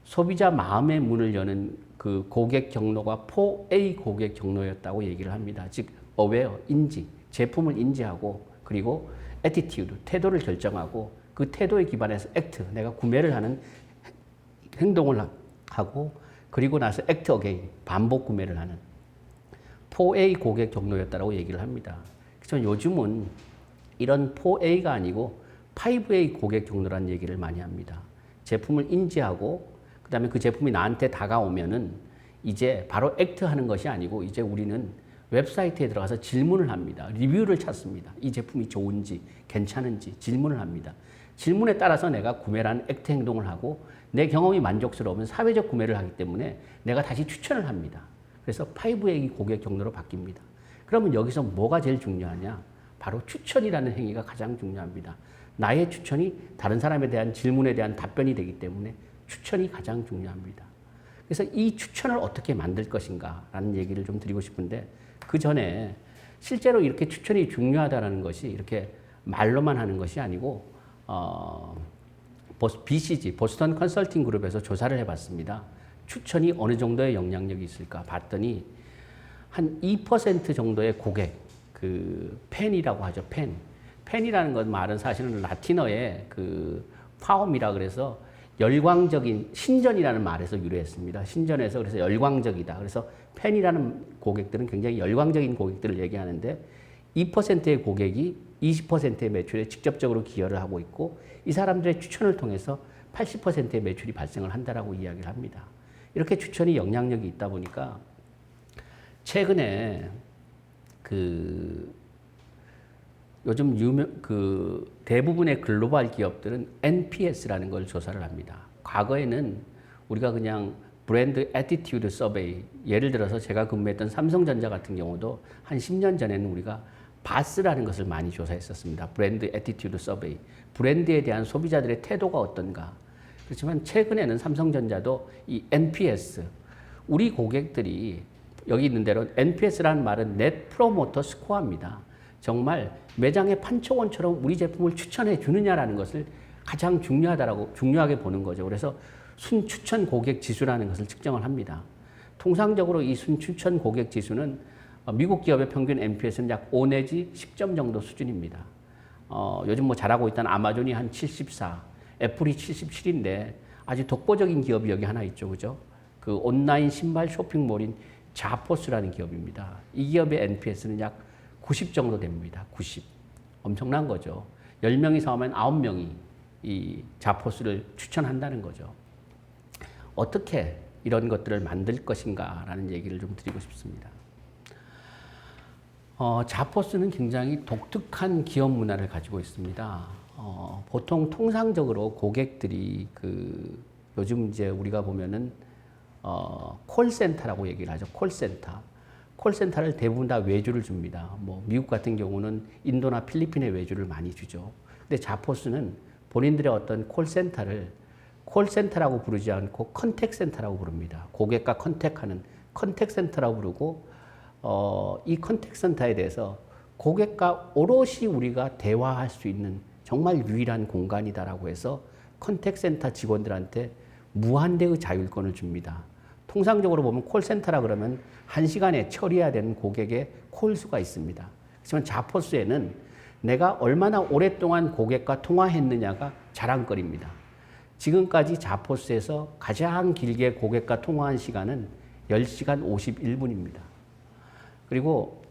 소비자 마음의 문을 여는 그 고객 경로가 4A 고객 경로였다고 얘기를 합니다. 즉 aware, 인지, 제품을 인지하고 그리고 attitude, 태도를 결정하고 그 태도에 기반해서 act, 내가 구매를 하는 행동을 하고 그리고 나서 act again, 반복 구매를 하는 4A 고객 경로였다고 얘기를 합니다. 그래서 요즘은 이런 4A가 아니고 5A 고객 경로라는 얘기를 많이 합니다. 제품을 인지하고 그 다음에 그 제품이 나한테 다가오면은 이제 바로 액트하는 것이 아니고 이제 우리는 웹사이트에 들어가서 질문을 합니다. 리뷰를 찾습니다. 이 제품이 좋은지 괜찮은지 질문을 합니다. 질문에 따라서 내가 구매라는 액트 행동을 하고 내 경험이 만족스러우면 사회적 구매를 하기 때문에 내가 다시 추천을 합니다. 그래서 5A 고객 경로로 바뀝니다. 그러면 여기서 뭐가 제일 중요하냐? 바로 추천이라는 행위가 가장 중요합니다. 나의 추천이 다른 사람에 대한 질문에 대한 답변이 되기 때문에 추천이 가장 중요합니다. 그래서 이 추천을 어떻게 만들 것인가라는 얘기를 좀 드리고 싶은데 그 전에 실제로 이렇게 추천이 중요하다는 것이 이렇게 말로만 하는 것이 아니고 BCG, 보스턴 컨설팅 그룹에서 조사를 해봤습니다. 추천이 어느 정도의 영향력이 있을까 봤더니 한 2% 정도의 고객, 그 팬이라고 하죠. 팬이라는 것 말은 사실은 라틴어의 그 파움이라 그래서 열광적인 신전이라는 말에서 유래했습니다. 신전에서 그래서 열광적이다. 그래서 팬이라는 고객들은 굉장히 열광적인 고객들을 얘기하는데 2%의 고객이 20%의 매출에 직접적으로 기여를 하고 있고 이 사람들의 추천을 통해서 80%의 매출이 발생을 한다라고 이야기를 합니다. 이렇게 추천이 영향력이 있다 보니까 최근에 그 요즘 대부분의 글로벌 기업들은 NPS라는 걸 조사를 합니다. 과거에는 우리가 그냥 브랜드 애티튜드 서베이, 예를 들어서 제가 근무했던 삼성전자 같은 경우도 한 10년 전에는 우리가 바스라는 것을 많이 조사했었습니다. 브랜드 애티튜드 서베이, 브랜드에 대한 소비자들의 태도가 어떤가. 그렇지만 최근에는 삼성전자도 이 NPS, 우리 고객들이 여기 있는 대로 NPS라는 말은 넷 프로모터 스코어입니다. 정말 매장의 판촉원처럼 우리 제품을 추천해 주느냐라는 것을 가장 중요하게 보는 거죠. 그래서 순추천 고객 지수라는 것을 측정을 합니다. 통상적으로 이 순추천 고객 지수는 미국 기업의 평균 NPS는 약 5 내지 10점 정도 수준입니다. 요즘 뭐 잘하고 있다는 아마존이 한 74, 애플이 77인데 아주 독보적인 기업이 여기 하나 있죠. 그죠? 그 온라인 신발 쇼핑몰인 자포스라는 기업입니다. 이 기업의 NPS는 약 90 정도 됩니다. 90. 엄청난 거죠. 10명이 사오면 9명이 이 자포스를 추천한다는 거죠. 어떻게 이런 것들을 만들 것인가라는 얘기를 좀 드리고 싶습니다. 자포스는 굉장히 독특한 기업 문화를 가지고 있습니다. 보통 통상적으로 고객들이 요즘 이제 우리가 보면은 콜센터라고 얘기를 하죠. 콜센터. 콜센터를 대부분 다 외주를 줍니다. 뭐 미국 같은 경우는 인도나 필리핀에 외주를 많이 주죠. 근데 자포스는 본인들의 어떤 콜센터를 콜센터라고 부르지 않고 컨택센터라고 부릅니다. 고객과 컨택하는 컨택센터라고 부르고 이 컨택센터에 대해서 고객과 오롯이 우리가 대화할 수 있는 정말 유일한 공간이다라고 해서 컨택센터 직원들한테 무한대의 자율권을 줍니다. 통상적으로 보면 콜센터라 그러면 1시간에 처리해야 되는 고객의 콜수가 있습니다. 하지만 자포스에는 내가 얼마나 오랫동안 고객과 통화했느냐가 자랑거리입니다. 지금까지 자포스에서 가장 길게 고객과 통화한 시간은 10시간 51분입니다. 그리고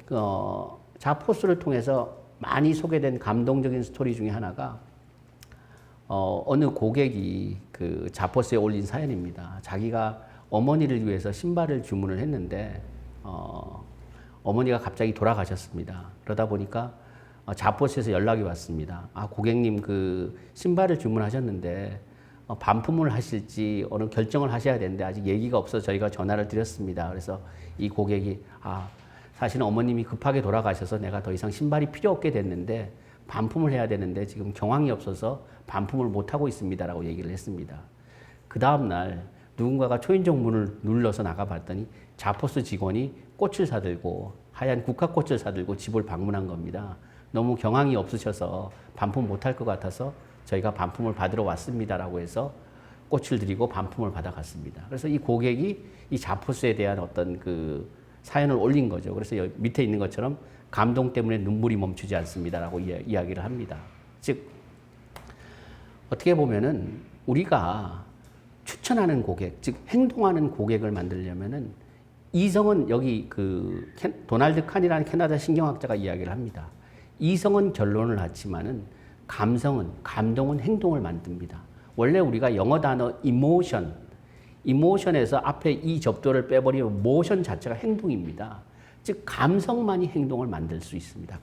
자포스를 통해서 많이 소개된 감동적인 스토리 중에 하나가 어느 고객이 그 자포스에 올린 사연입니다. 자기가 어머니를 위해서 신발을 주문을 했는데 어머니가 갑자기 돌아가셨습니다. 그러다 보니까 자포스에서 연락이 왔습니다. 아, 고객님 그 신발을 주문하셨는데 반품을 하실지 어느 결정을 하셔야 되는데 아직 얘기가 없어서 저희가 전화를 드렸습니다. 그래서 이 고객이 사실은 어머님이 급하게 돌아가셔서 내가 더 이상 신발이 필요 없게 됐는데 반품을 해야 되는데 지금 경황이 없어서 반품을 못하고 있습니다라고 얘기를 했습니다. 그 다음날 누군가가 초인종 문을 눌러서 나가봤더니 자포스 직원이 꽃을 사들고 하얀 국화꽃을 사들고 집을 방문한 겁니다. 너무 경황이 없으셔서 반품 못할 것 같아서 저희가 반품을 받으러 왔습니다라고 해서 꽃을 드리고 반품을 받아갔습니다. 그래서 이 고객이 이 자포스에 대한 어떤 그 사연을 올린 거죠. 그래서 여기 밑에 있는 것처럼 감동 때문에 눈물이 멈추지 않습니다라고 이야기를 합니다. 즉 어떻게 보면은 우리가 추천하는 고객, 즉 행동하는 고객을 만들려면은 이성은 여기 그 도널드 칸이라는 캐나다 신경학자가 이야기를 합니다. 이성은 결론을 낳지만은 감동은 행동을 만듭니다. 원래 우리가 영어 단어 이모션에서 앞에 이 접두를 빼버리면 모션 자체가 행동입니다. 즉 감성만이 행동을 만들 수 있습니다.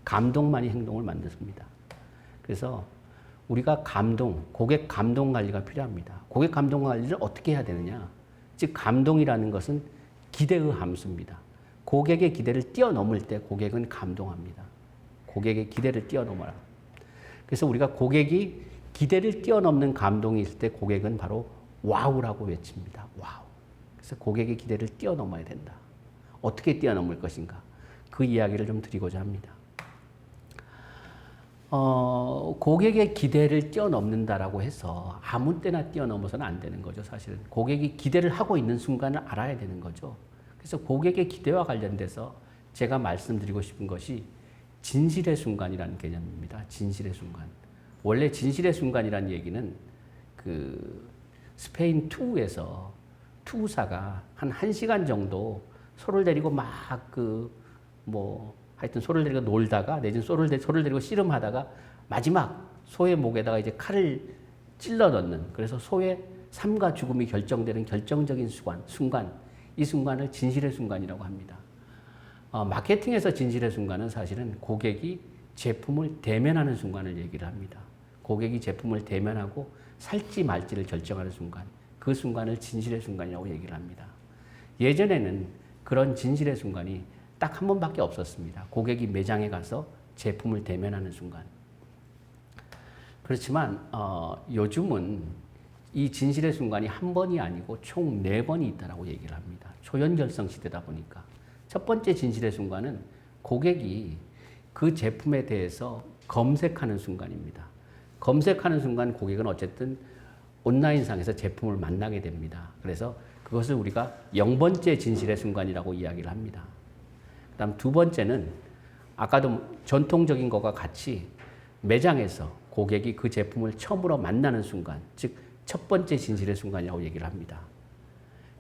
감동만이 행동을 만듭니다. 그래서 우리가 고객 감동 관리가 필요합니다. 고객 감동 관리를 어떻게 해야 되느냐? 즉 감동이라는 것은 기대의 함수입니다. 고객의 기대를 뛰어넘을 때 고객은 감동합니다. 고객의 기대를 뛰어넘어라. 그래서 우리가 고객이 기대를 뛰어넘는 감동이 있을 때 고객은 바로 와우라고 외칩니다. 와우. 그래서 고객의 기대를 뛰어넘어야 된다. 어떻게 뛰어넘을 것인가? 그 이야기를 좀 드리고자 합니다. 고객의 기대를 뛰어넘는다라고 해서 아무 때나 뛰어넘어서는 안 되는 거죠, 사실은. 고객이 기대를 하고 있는 순간을 알아야 되는 거죠. 그래서 고객의 기대와 관련돼서 제가 말씀드리고 싶은 것이 진실의 순간이라는 개념입니다. 진실의 순간. 원래 진실의 순간이라는 얘기는 그 스페인 투에서 투사가 한 1시간 정도 소를 데리고 막 하여튼 소를 데리고 놀다가 내지는 소를 데리고 씨름하다가 마지막 소의 목에다가 이제 칼을 찔러 넣는, 그래서 소의 삶과 죽음이 결정되는 결정적인 순간, 이 순간을 진실의 순간이라고 합니다. 마케팅에서 진실의 순간은 사실은 고객이 제품을 대면하는 순간을 얘기를 합니다. 고객이 제품을 대면하고 살지 말지를 결정하는 순간, 그 순간을 진실의 순간이라고 얘기를 합니다. 예전에는 그런 진실의 순간이 딱 한 번밖에 없었습니다. 고객이 매장에 가서 제품을 대면하는 순간. 그렇지만 요즘은 이 진실의 순간이 한 번이 아니고 총 4번이 있다고 얘기를 합니다. 초연결성 시대다 보니까. 첫 번째 진실의 순간은 고객이 그 제품에 대해서 검색하는 순간입니다. 검색하는 순간 고객은 어쨌든 온라인상에서 제품을 만나게 됩니다. 그래서 그것을 우리가 0번째 진실의 순간이라고 이야기를 합니다. 그 다음 2번째는 아까도 전통적인 것과 같이 매장에서 고객이 그 제품을 처음으로 만나는 순간, 즉 첫 번째 진실의 순간이라고 얘기를 합니다.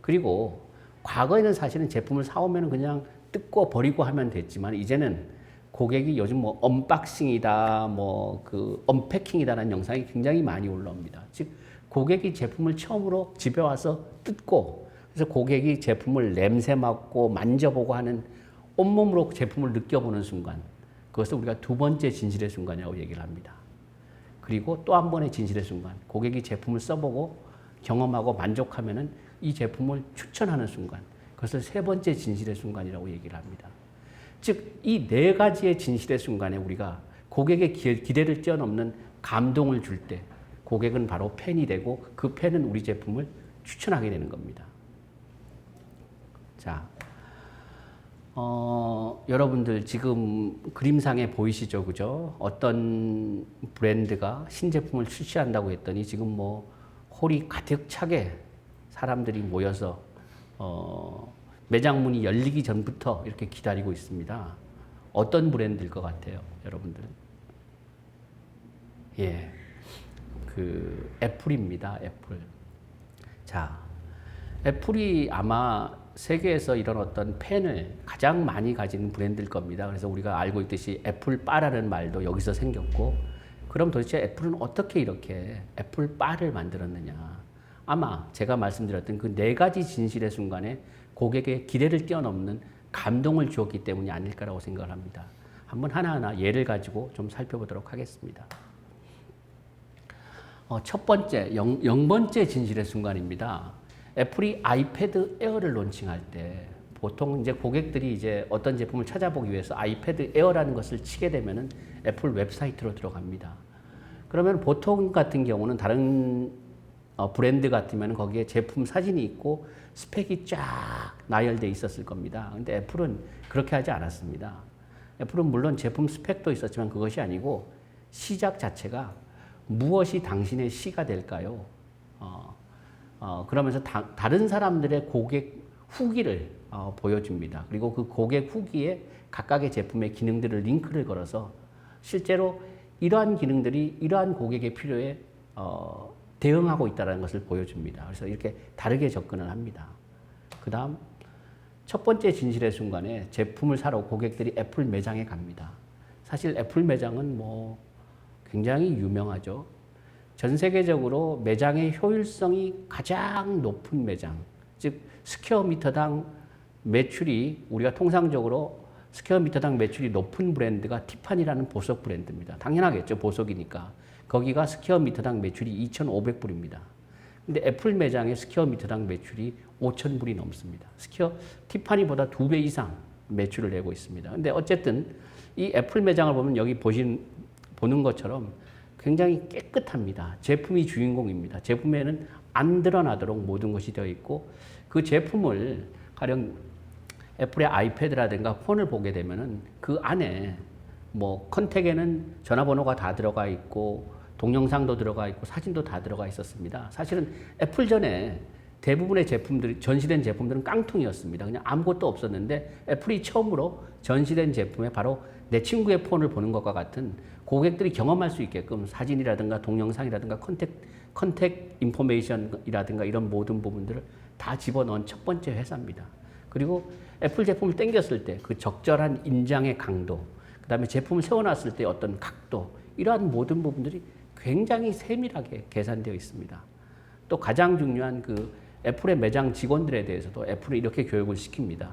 그리고 과거에는 사실은 제품을 사오면 그냥 뜯고 버리고 하면 됐지만 이제는 고객이 요즘 뭐 언박싱이다, 뭐 그 언패킹이다라는 영상이 굉장히 많이 올라옵니다. 즉 고객이 제품을 처음으로 집에 와서 뜯고 그래서 고객이 제품을 냄새 맡고 만져보고 하는 온몸으로 제품을 느껴보는 순간, 그것을 우리가 2번째 진실의 순간이라고 얘기를 합니다. 그리고 또 한 번의 진실의 순간, 고객이 제품을 써보고 경험하고 만족하면은 이 제품을 추천하는 순간, 그것을 3번째 진실의 순간이라고 얘기를 합니다. 즉, 이 4가지의 진실의 순간에 우리가 고객의 기대를 뛰어넘는 감동을 줄 때 고객은 바로 팬이 되고 그 팬은 우리 제품을 추천하게 되는 겁니다. 자, 여러분들 지금 그림상에 보이시죠, 그죠? 어떤 브랜드가 신제품을 출시한다고 했더니 지금 뭐 홀이 가득 차게 사람들이 모여서 매장 문이 열리기 전부터 이렇게 기다리고 있습니다. 어떤 브랜드일 것 같아요, 여러분들은? 예, 그 애플입니다, 애플. 자, 애플이 아마 세계에서 이런 어떤 팬을 가장 많이 가진 브랜드일 겁니다. 그래서 우리가 알고 있듯이 애플바라는 말도 여기서 생겼고, 그럼 도대체 애플은 어떻게 이렇게 애플바를 만들었느냐? 아마 제가 말씀드렸던 그 4가지 진실의 순간에 고객의 기대를 뛰어넘는 감동을 주었기 때문이 아닐까라고 생각을 합니다. 한번 하나하나 예를 가지고 좀 살펴보도록 하겠습니다. 첫 번째, 0번째 진실의 순간입니다. 애플이 아이패드 에어를 론칭할 때 보통 이제 고객들이 이제 어떤 제품을 찾아보기 위해서 아이패드 에어라는 것을 치게 되면은 애플 웹사이트로 들어갑니다. 그러면 보통 같은 경우는 다른 브랜드 같으면 거기에 제품 사진이 있고 스펙이 쫙 나열돼 있었을 겁니다. 근데 애플은 그렇게 하지 않았습니다. 애플은 물론 제품 스펙도 있었지만 그것이 아니고 시작 자체가 무엇이 당신의 시가 될까요? 그러면서 다른 사람들의 고객 후기를 보여줍니다. 그리고 그 고객 후기에 각각의 제품의 기능들을 링크를 걸어서 실제로 이러한 기능들이 이러한 고객의 필요에 대응하고 있다는 것을 보여줍니다. 그래서 이렇게 다르게 접근을 합니다. 그 다음 첫 번째 진실의 순간에 제품을 사러 고객들이 애플 매장에 갑니다. 사실 애플 매장은 뭐 굉장히 유명하죠. 전 세계적으로 매장의 효율성이 가장 높은 매장, 즉 스퀘어미터당 매출이 우리가 통상적으로 스퀘어미터당 매출이 높은 브랜드가 티파니라는 보석 브랜드입니다. 당연하겠죠, 보석이니까. 거기가 스퀘어미터당 매출이 2,500불입니다. 근데 애플 매장의 스퀘어미터당 매출이 5,000불이 넘습니다. 티파니보다 2배 이상 매출을 내고 있습니다. 근데 어쨌든 이 애플 매장을 보면 여기 보는 것처럼 굉장히 깨끗합니다. 제품이 주인공입니다. 제품에는 안 드러나도록 모든 것이 되어 있고 그 제품을 가령 애플의 아이패드라든가 폰을 보게 되면은 그 안에 뭐 컨택에는 전화번호가 다 들어가 있고 동영상도 들어가 있고 사진도 다 들어가 있었습니다. 사실은 애플 전에 대부분의 제품들이 전시된 제품들은 깡통이었습니다. 그냥 아무것도 없었는데 애플이 처음으로 전시된 제품에 바로 내 친구의 폰을 보는 것과 같은 고객들이 경험할 수 있게끔 사진이라든가 동영상이라든가 컨택 인포메이션이라든가 이런 모든 부분들을 다 집어넣은 첫 번째 회사입니다. 그리고 애플 제품을 땡겼을 때 그 적절한 인장의 강도, 그 다음에 제품을 세워놨을 때 어떤 각도, 이러한 모든 부분들이 굉장히 세밀하게 계산되어 있습니다. 또 가장 중요한 그 애플의 매장 직원들에 대해서도 애플이 이렇게 교육을 시킵니다.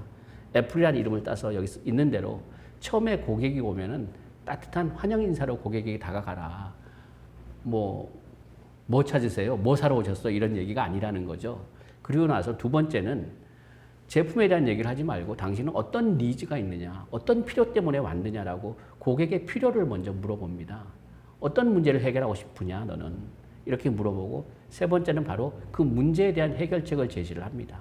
애플이라는 이름을 따서 여기 있는 대로 처음에 고객이 오면은 따뜻한 환영 인사로 고객에게 다가가라. 뭐 찾으세요? 뭐 사러 오셨어? 이런 얘기가 아니라는 거죠. 그리고 나서 두 번째는 제품에 대한 얘기를 하지 말고 당신은 어떤 니즈가 있느냐, 어떤 필요 때문에 왔느냐라고 고객의 필요를 먼저 물어봅니다. 어떤 문제를 해결하고 싶으냐, 너는? 이렇게 물어보고 세 번째는 바로 그 문제에 대한 해결책을 제시를 합니다.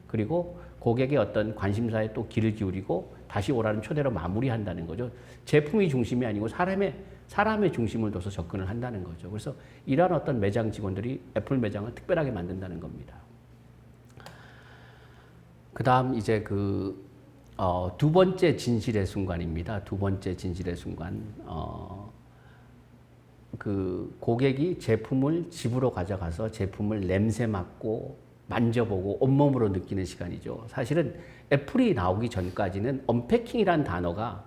그리고 고객의 어떤 관심사에 또 귀를 기울이고 다시 오라는 초대로 마무리한다는 거죠. 제품이 중심이 아니고 사람의 중심을 둬서 접근을 한다는 거죠. 그래서 이러한 어떤 매장 직원들이 애플 매장을 특별하게 만든다는 겁니다. 그 다음 이제 두 번째 진실의 순간입니다. 두 번째 진실의 순간. 그 고객이 제품을 집으로 가져가서 제품을 냄새 맡고 만져보고 온몸으로 느끼는 시간이죠. 사실은 애플이 나오기 전까지는 언패킹이라는 단어가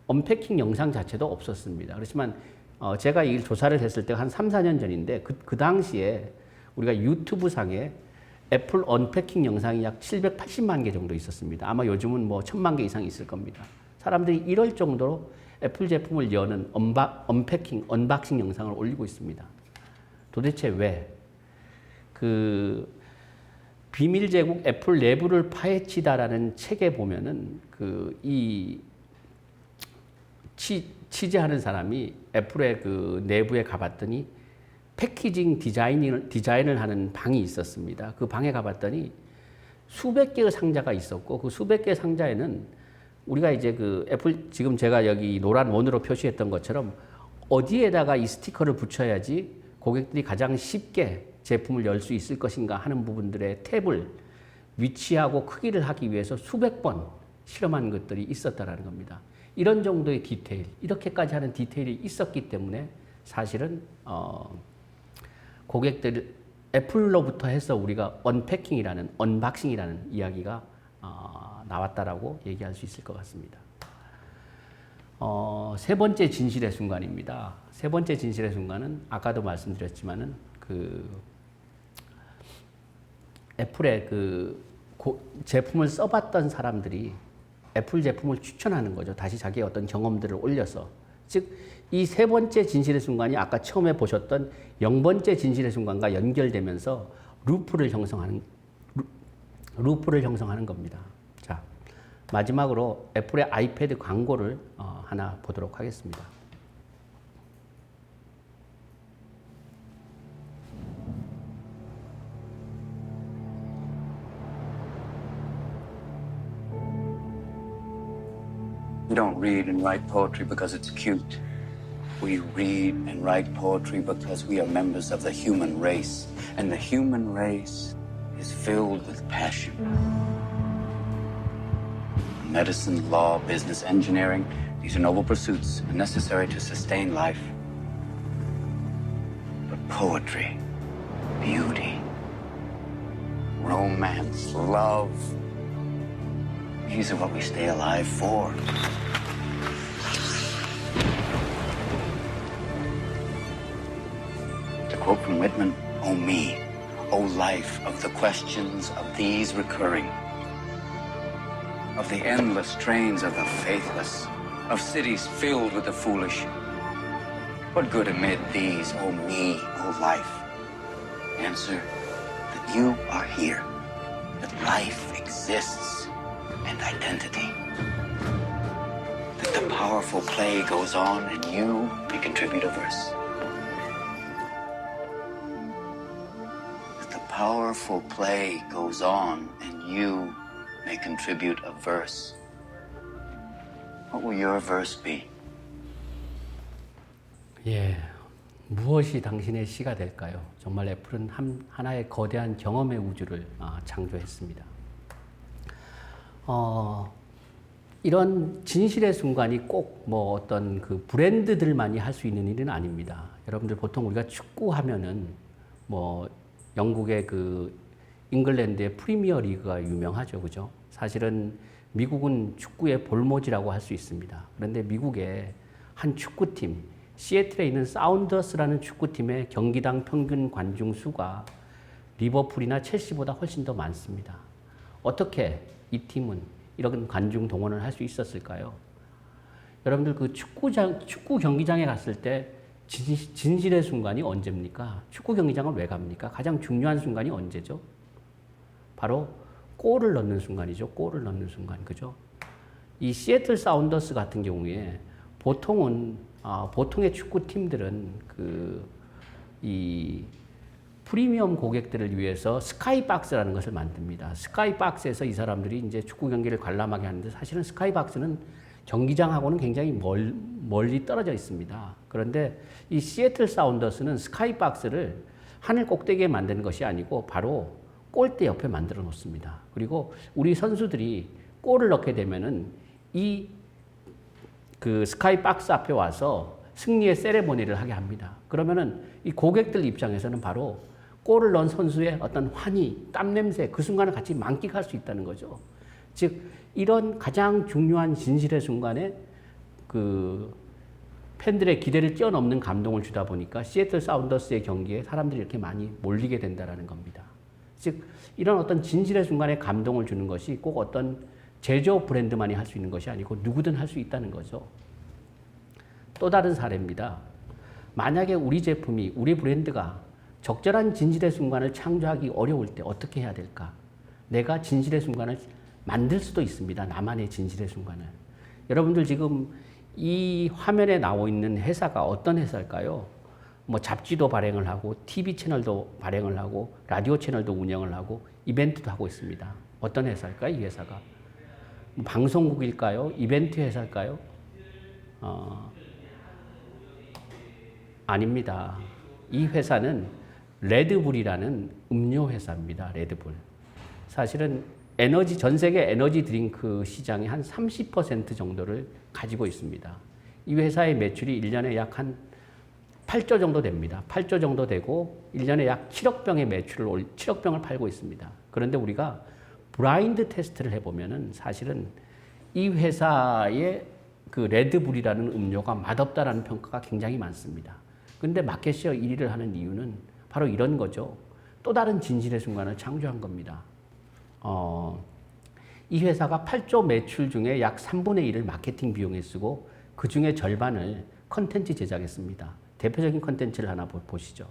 언패킹 영상 자체도 없었습니다. 그렇지만 제가 이 조사를 했을 때 한 3, 4년 전인데 그 당시에 우리가 유튜브 상에 애플 언패킹 영상이 약 780만 개 정도 있었습니다. 아마 요즘은 뭐 1000만 개 이상 있을 겁니다. 사람들이 이럴 정도로 애플 제품을 여는 언박싱 영상을 올리고 있습니다. 도대체 왜? 그 비밀 제국 애플 내부를 파헤치다라는 책에 보면은 취재하는 사람이 애플의 그 내부에 가봤더니 패키징 디자인을 하는 방이 있었습니다. 그 방에 가봤더니 수백 개의 상자가 있었고 그 수백 개의 상자에는 우리가 이제 그 애플 지금 제가 여기 노란 원으로 표시했던 것처럼 어디에다가 이 스티커를 붙여야지 고객들이 가장 쉽게 제품을 열 수 있을 것인가 하는 부분들의 탭을 위치하고 크기를 하기 위해서 수백 번 실험한 것들이 있었다라는 겁니다. 이런 정도의 디테일, 이렇게까지 하는 디테일이 있었기 때문에 사실은 고객들 애플로부터 해서 우리가 언박싱이라는 이야기가 나왔다라고 얘기할 수 있을 것 같습니다. 세 번째 진실의 순간입니다. 세 번째 진실의 순간은 아까도 말씀드렸지만은 애플의 제품을 써봤던 사람들이 애플 제품을 추천하는 거죠. 다시 자기의 어떤 경험들을 올려서. 즉, 이 세 번째 진실의 순간이 아까 처음에 보셨던 0번째 진실의 순간과 연결되면서 루프를 형성하는 겁니다. 자, 마지막으로 애플의 아이패드 광고를 하나 보도록 하겠습니다. We don't read and write poetry because it's cute. We read and write poetry because we are members of the human race. And the human race is filled with passion. Medicine, law, business, engineering, these are noble pursuits and necessary to sustain life. But poetry, beauty, romance, love, these are what we stay alive for. To quote from Whitman, "O me, O life of the questions of these recurring, of the endless trains of the faithless, of cities filled with the foolish. What good amid these, O me, O life? Answer, that you are here, that life exists, and identity. That the powerful play goes on and you may contribute a verse. That the powerful play goes on and you may contribute a verse. What will your verse be? 예, 무엇이 당신의 시가 될까요? 정말 애플은 하나의 거대한 경험의 우주를 창조했습니다. 이런 진실의 순간이 꼭 뭐 어떤 그 브랜드들만이 할 수 있는 일은 아닙니다. 여러분들 보통 우리가 축구하면은 뭐 영국의 그 잉글랜드의 프리미어 리그가 유명하죠, 그죠? 사실은 미국은 축구의 볼모지라고 할 수 있습니다. 그런데 미국의 한 축구팀, 시애틀에 있는 사운더스라는 축구팀의 경기당 평균 관중 수가 리버풀이나 첼시보다 훨씬 더 많습니다. 어떻게 이 팀은 이런 관중 동원을 할 수 있었을까요? 여러분들 그 축구 경기장에 갔을 때 진실의 순간이 언제입니까? 축구 경기장을 왜 갑니까? 가장 중요한 순간이 언제죠? 바로 골을 넣는 순간이죠. 골을 넣는 순간, 그죠? 이 시애틀 사운더스 같은 경우에 보통의 축구 팀들은 이 프리미엄 고객들을 위해서 스카이박스라는 것을 만듭니다. 스카이박스에서 이 사람들이 이제 축구 경기를 관람하게 하는데 사실은 스카이박스는 경기장하고는 굉장히 멀리 떨어져 있습니다. 그런데 이 시애틀 사운더스는 스카이박스를 하늘 꼭대기에 만드는 것이 아니고 바로 골대 옆에 만들어 놓습니다. 그리고 우리 선수들이 골을 넣게 되면은 그 스카이박스 앞에 와서 승리의 세레모니를 하게 합니다. 그러면은 이 고객들 입장에서는 바로 골을 넣은 선수의 어떤 환희, 땀 냄새, 그 순간을 같이 만끽할 수 있다는 거죠. 즉, 이런 가장 중요한 진실의 순간에 그 팬들의 기대를 뛰어넘는 감동을 주다 보니까 시애틀 사운더스의 경기에 사람들이 이렇게 많이 몰리게 된다는 겁니다. 즉, 이런 어떤 진실의 순간에 감동을 주는 것이 꼭 어떤 제조업 브랜드만이 할 수 있는 것이 아니고 누구든 할 수 있다는 거죠. 또 다른 사례입니다. 만약에 우리 제품이, 우리 브랜드가 적절한 진실의 순간을 창조하기 어려울 때 어떻게 해야 될까? 내가 진실의 순간을 만들 수도 있습니다. 나만의 진실의 순간을. 여러분들 지금 이 화면에 나와 있는 회사가 어떤 회사일까요? 뭐 잡지도 발행을 하고 TV 채널도 발행을 하고 라디오 채널도 운영을 하고 이벤트도 하고 있습니다. 어떤 회사일까요? 이 회사가 방송국일까요? 이벤트 회사일까요? 아닙니다. 이 회사는 레드불이라는 음료 회사입니다. 레드불. 사실은 전 세계 에너지 드링크 시장의 한 30% 정도를 가지고 있습니다. 이 회사의 매출이 1년에 약 한 8조 정도 됩니다. 8조 정도 되고 1년에 약 7억 병의 7억 병을 팔고 있습니다. 그런데 우리가 브라인드 테스트를 해보면은 사실은 이 회사의 그 레드불이라는 음료가 맛없다라는 평가가 굉장히 많습니다. 근데 마켓시어 1위를 하는 이유는 바로 이런 거죠. 또 다른 진실의 순간을 창조한 겁니다. 이 회사가 8조 매출 중에 약 3분의 1을 마케팅 비용에 쓰고 그 중에 절반을 컨텐츠 제작에 씁니다. 대표적인 컨텐츠를 하나 보시죠.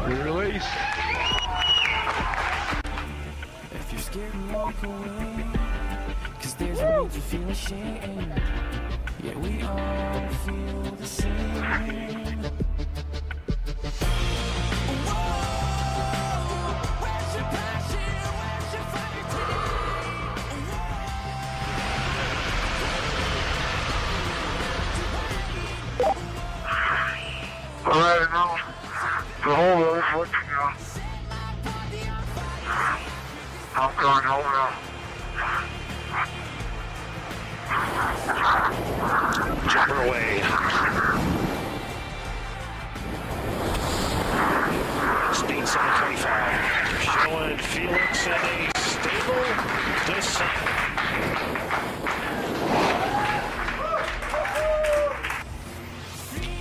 Release. If you're scared, walk away. Cause there's no need to feel ashamed. Yeah, we all feel the same. Whoa, where's your passion? Where's your fire All right, now. The whole road's looking now. I'm going home now. Jumper away. Speed 725. Showing Felix in a stable descent.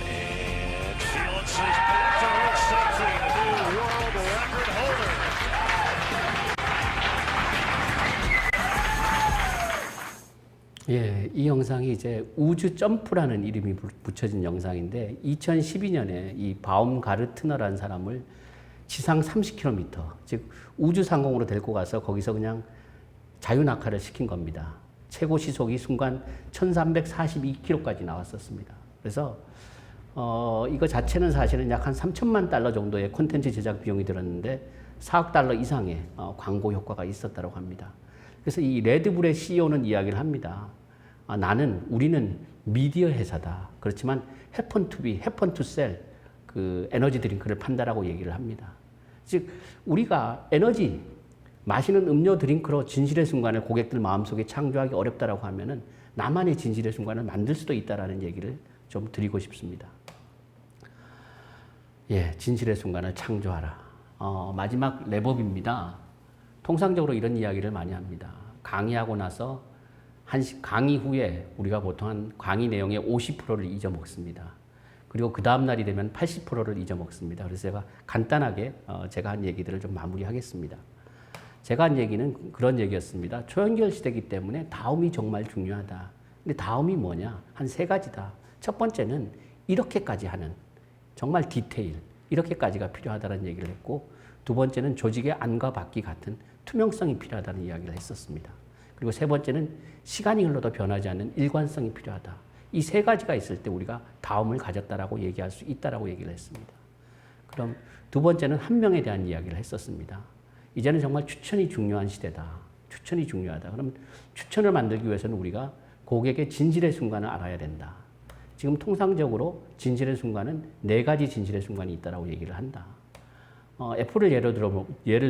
And Felix is back to run safely. The new world record holder. 예, 이 영상이 이제 우주 점프라는 이름이 붙여진 영상인데 2012년에 이 바움가르트너라는 사람을 지상 30km, 즉 우주 상공으로 데리고 가서 거기서 그냥 자유낙하를 시킨 겁니다. 최고 시속이 순간 1342km까지 나왔었습니다. 그래서 이거 자체는 사실은 약 한 3천만 달러 정도의 콘텐츠 제작 비용이 들었는데 4억 달러 이상의 광고 효과가 있었다고 합니다. 그래서 이 레드불의 CEO는 이야기를 합니다. 우리는 미디어 회사다. 그렇지만 happen to sell 그 에너지 드링크를 판다라고 얘기를 합니다. 즉 우리가 마시는 음료 드링크로 진실의 순간을 고객들 마음속에 창조하기 어렵다라고 하면은 나만의 진실의 순간을 만들 수도 있다라는 얘기를 좀 드리고 싶습니다. 예, 진실의 순간을 창조하라. 마지막 랩업입니다. 통상적으로 이런 이야기를 많이 합니다. 강의하고 나서 강의 후에 우리가 보통 한 강의 내용의 50%를 잊어먹습니다. 그리고 그 다음 날이 되면 80%를 잊어먹습니다. 그래서 제가 간단하게 제가 한 얘기들을 좀 마무리하겠습니다. 제가 한 얘기는 그런 얘기였습니다. 초연결 시대이기 때문에 다음이 정말 중요하다. 근데 다음이 뭐냐? 한 세 가지다. 첫 번째는 이렇게까지 하는 정말 디테일, 이렇게까지가 필요하다는 얘기를 했고, 두 번째는 조직의 안과 밖이 같은 투명성이 필요하다는 이야기를 했었습니다. 그리고 세 번째는 시간이 흘러도 변하지 않는 일관성이 필요하다. 이 세 가지가 있을 때 우리가 다음을 가졌다라고 얘기할 수 있다라고 얘기를 했습니다. 그럼 두 번째는 한 명에 대한 이야기를 했었습니다. 이제는 정말 추천이 중요한 시대다. 추천이 중요하다. 그럼 추천을 만들기 위해서는 우리가 고객의 진실의 순간을 알아야 된다. 지금 통상적으로 진실의 순간은 네 가지 진실의 순간이 있다라고 얘기를 한다. 애플을 예를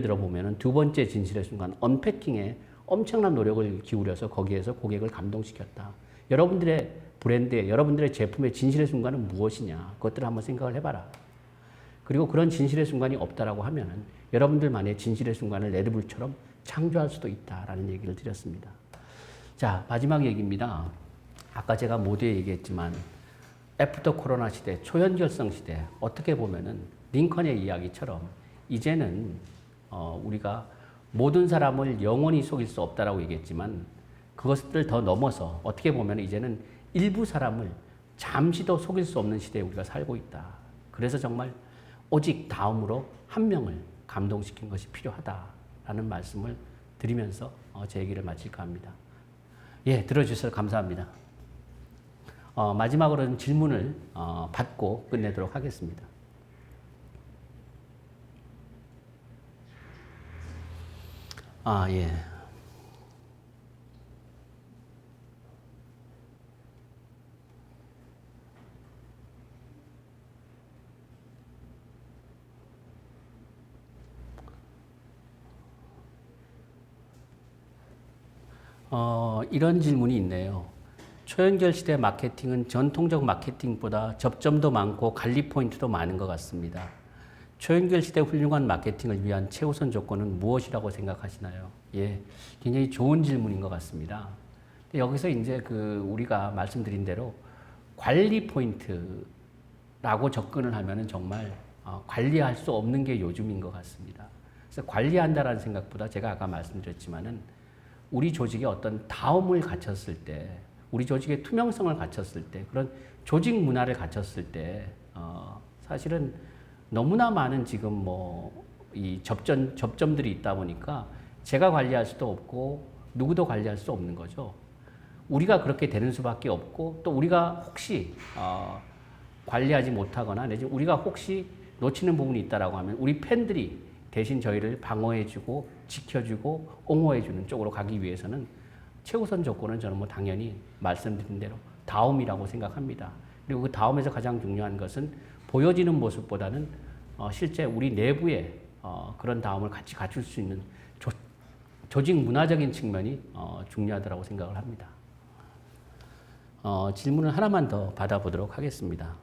들어 보면은 두 번째 진실의 순간 언패킹에 엄청난 노력을 기울여서 거기에서 고객을 감동시켰다. 여러분들의 브랜드에 여러분들의 제품의 진실의 순간은 무엇이냐? 그것들을 한번 생각을 해봐라. 그리고 그런 진실의 순간이 없다라고 하면은 여러분들만의 진실의 순간을 레드불처럼 창조할 수도 있다라는 얘기를 드렸습니다. 자, 마지막 얘기입니다. 아까 제가 모두에 얘기했지만 애프터 코로나 시대, 초연결성 시대, 어떻게 보면은 링컨의 이야기처럼 이제는 우리가 모든 사람을 영원히 속일 수 없다라고 얘기했지만 그것을 더 넘어서 어떻게 보면 이제는 일부 사람을 잠시도 속일 수 없는 시대에 우리가 살고 있다. 그래서 정말 오직 다음으로 한 명을 감동시킨 것이 필요하다라는 말씀을 드리면서 제 얘기를 마칠까 합니다. 예, 들어주셔서 감사합니다. 마지막으로는 질문을 받고 끝내도록 하겠습니다. 예. 이런 질문이 있네요. 초연결 시대 마케팅은 전통적 마케팅보다 접점도 많고 관리 포인트도 많은 것 같습니다. 초연결 시대 훌륭한 마케팅을 위한 최우선 조건은 무엇이라고 생각하시나요? 예, 굉장히 좋은 질문인 것 같습니다. 여기서 이제 우리가 말씀드린 대로 관리 포인트라고 접근을 하면은 정말 관리할 수 없는 게 요즘인 것 같습니다. 그래서 관리한다라는 생각보다 제가 아까 말씀드렸지만은 우리 조직의 어떤 다음을 갖췄을 때, 우리 조직의 투명성을 갖췄을 때, 그런 조직 문화를 갖췄을 때, 사실은 너무나 많은 지금 이 접점들이 있다 보니까 제가 관리할 수도 없고 누구도 관리할 수 없는 거죠. 우리가 그렇게 되는 수밖에 없고 또 우리가 혹시 관리하지 못하거나 내지 우리가 혹시 놓치는 부분이 있다라고 하면 우리 팬들이 대신 저희를 방어해주고 지켜주고 옹호해주는 쪽으로 가기 위해서는 최우선 조건은 저는 당연히 말씀드린 대로 다음이라고 생각합니다. 그리고 그 다음에서 가장 중요한 것은 보여지는 모습보다는 실제 우리 내부에 그런 다음을 같이 갖출 수 있는 조직 문화적인 측면이 중요하다고 생각을 합니다. 질문을 하나만 더 받아보도록 하겠습니다.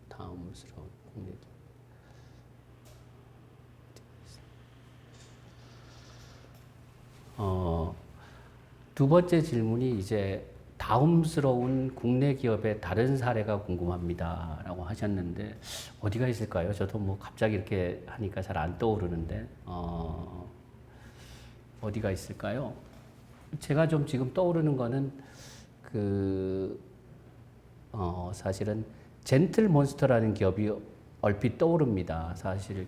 다음스러운 국내 두 번째 질문이 이제 다음스러운 국내 기업의 다른 사례가 궁금합니다라고 하셨는데 어디가 있을까요? 저도 갑자기 이렇게 하니까 잘 안 떠오르는데 어디가 있을까요? 제가 좀 지금 떠오르는 거는 사실은 젠틀몬스터라는 기업이 얼핏 떠오릅니다. 사실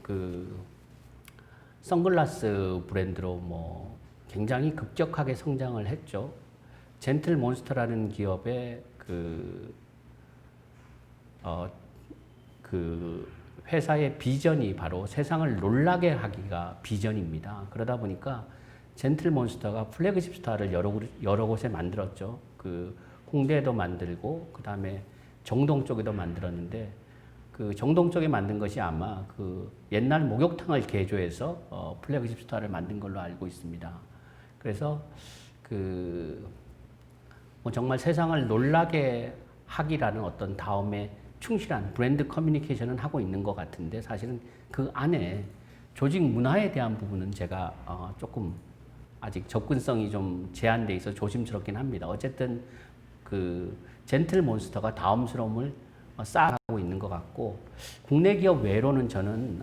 선글라스 브랜드로 굉장히 급격하게 성장을 했죠. 젠틀몬스터라는 기업의 회사의 비전이 바로 세상을 놀라게 하기가 비전입니다. 그러다 보니까 젠틀몬스터가 플래그십 스토어를 여러 곳에 만들었죠. 홍대에도 만들고 그 다음에 정동 쪽에도 만들었는데 그 정동 쪽에 만든 것이 아마 그 옛날 목욕탕을 개조해서 플래그십 스토어를 만든 걸로 알고 있습니다. 그래서 뭐 정말 세상을 놀라게 하기라는 어떤 다음에 충실한 브랜드 커뮤니케이션은 하고 있는 것 같은데 사실은 그 안에 조직 문화에 대한 부분은 제가 조금 아직 접근성이 좀 제한돼 있어 조심스럽긴 합니다. 어쨌든 그 젠틀몬스터가 다음스러움을 쌓아가고 있는 것 같고 국내 기업 외로는 저는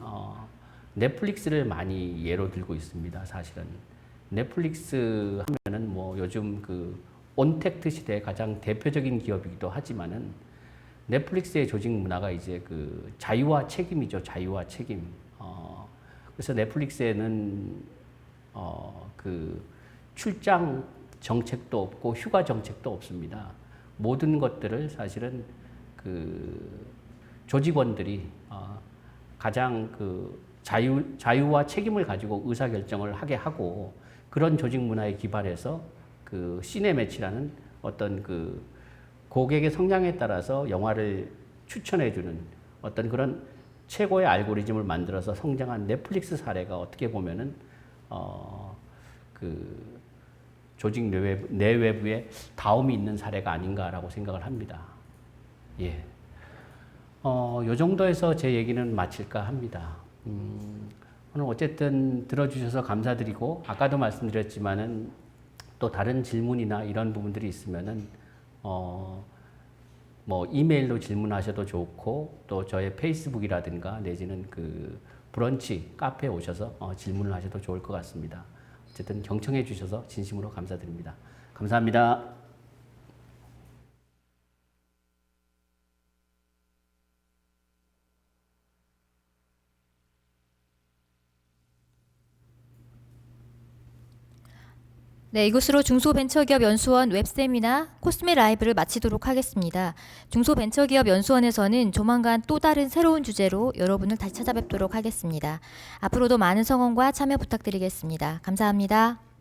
넷플릭스를 많이 예로 들고 있습니다. 사실은 넷플릭스 하면은 뭐 요즘 그 온택트 시대의 가장 대표적인 기업이기도 하지만은 넷플릭스의 조직 문화가 이제 그 자유와 책임이죠. 자유와 책임. 그래서 넷플릭스에는 그 출장 정책도 없고 휴가 정책도 없습니다. 모든 것들을 사실은 그 조직원들이 가장 그 자유와 책임을 가지고 의사결정을 하게 하고 그런 조직 문화에 기반해서 그 시네매치라는 어떤 그 고객의 성향에 따라서 영화를 추천해주는 어떤 그런 최고의 알고리즘을 만들어서 성장한 넷플릭스 사례가 어떻게 보면은 그 조직 내외부에 다움이 있는 사례가 아닌가라고 생각을 합니다. 예. 요 정도에서 제 얘기는 마칠까 합니다. 오늘 어쨌든 들어주셔서 감사드리고 아까도 말씀드렸지만은 또 다른 질문이나 이런 부분들이 있으면은 뭐 이메일로 질문하셔도 좋고 또 저의 페이스북이라든가 내지는 그 브런치 카페에 오셔서 질문을 하셔도 좋을 것 같습니다. 어쨌든 경청해 주셔서 진심으로 감사드립니다. 감사합니다. 네, 이것으로 중소벤처기업연수원 웹세미나 코스메 라이브를 마치도록 하겠습니다. 중소벤처기업연수원에서는 조만간 또 다른 새로운 주제로 여러분을 다시 찾아뵙도록 하겠습니다. 앞으로도 많은 성원과 참여 부탁드리겠습니다. 감사합니다.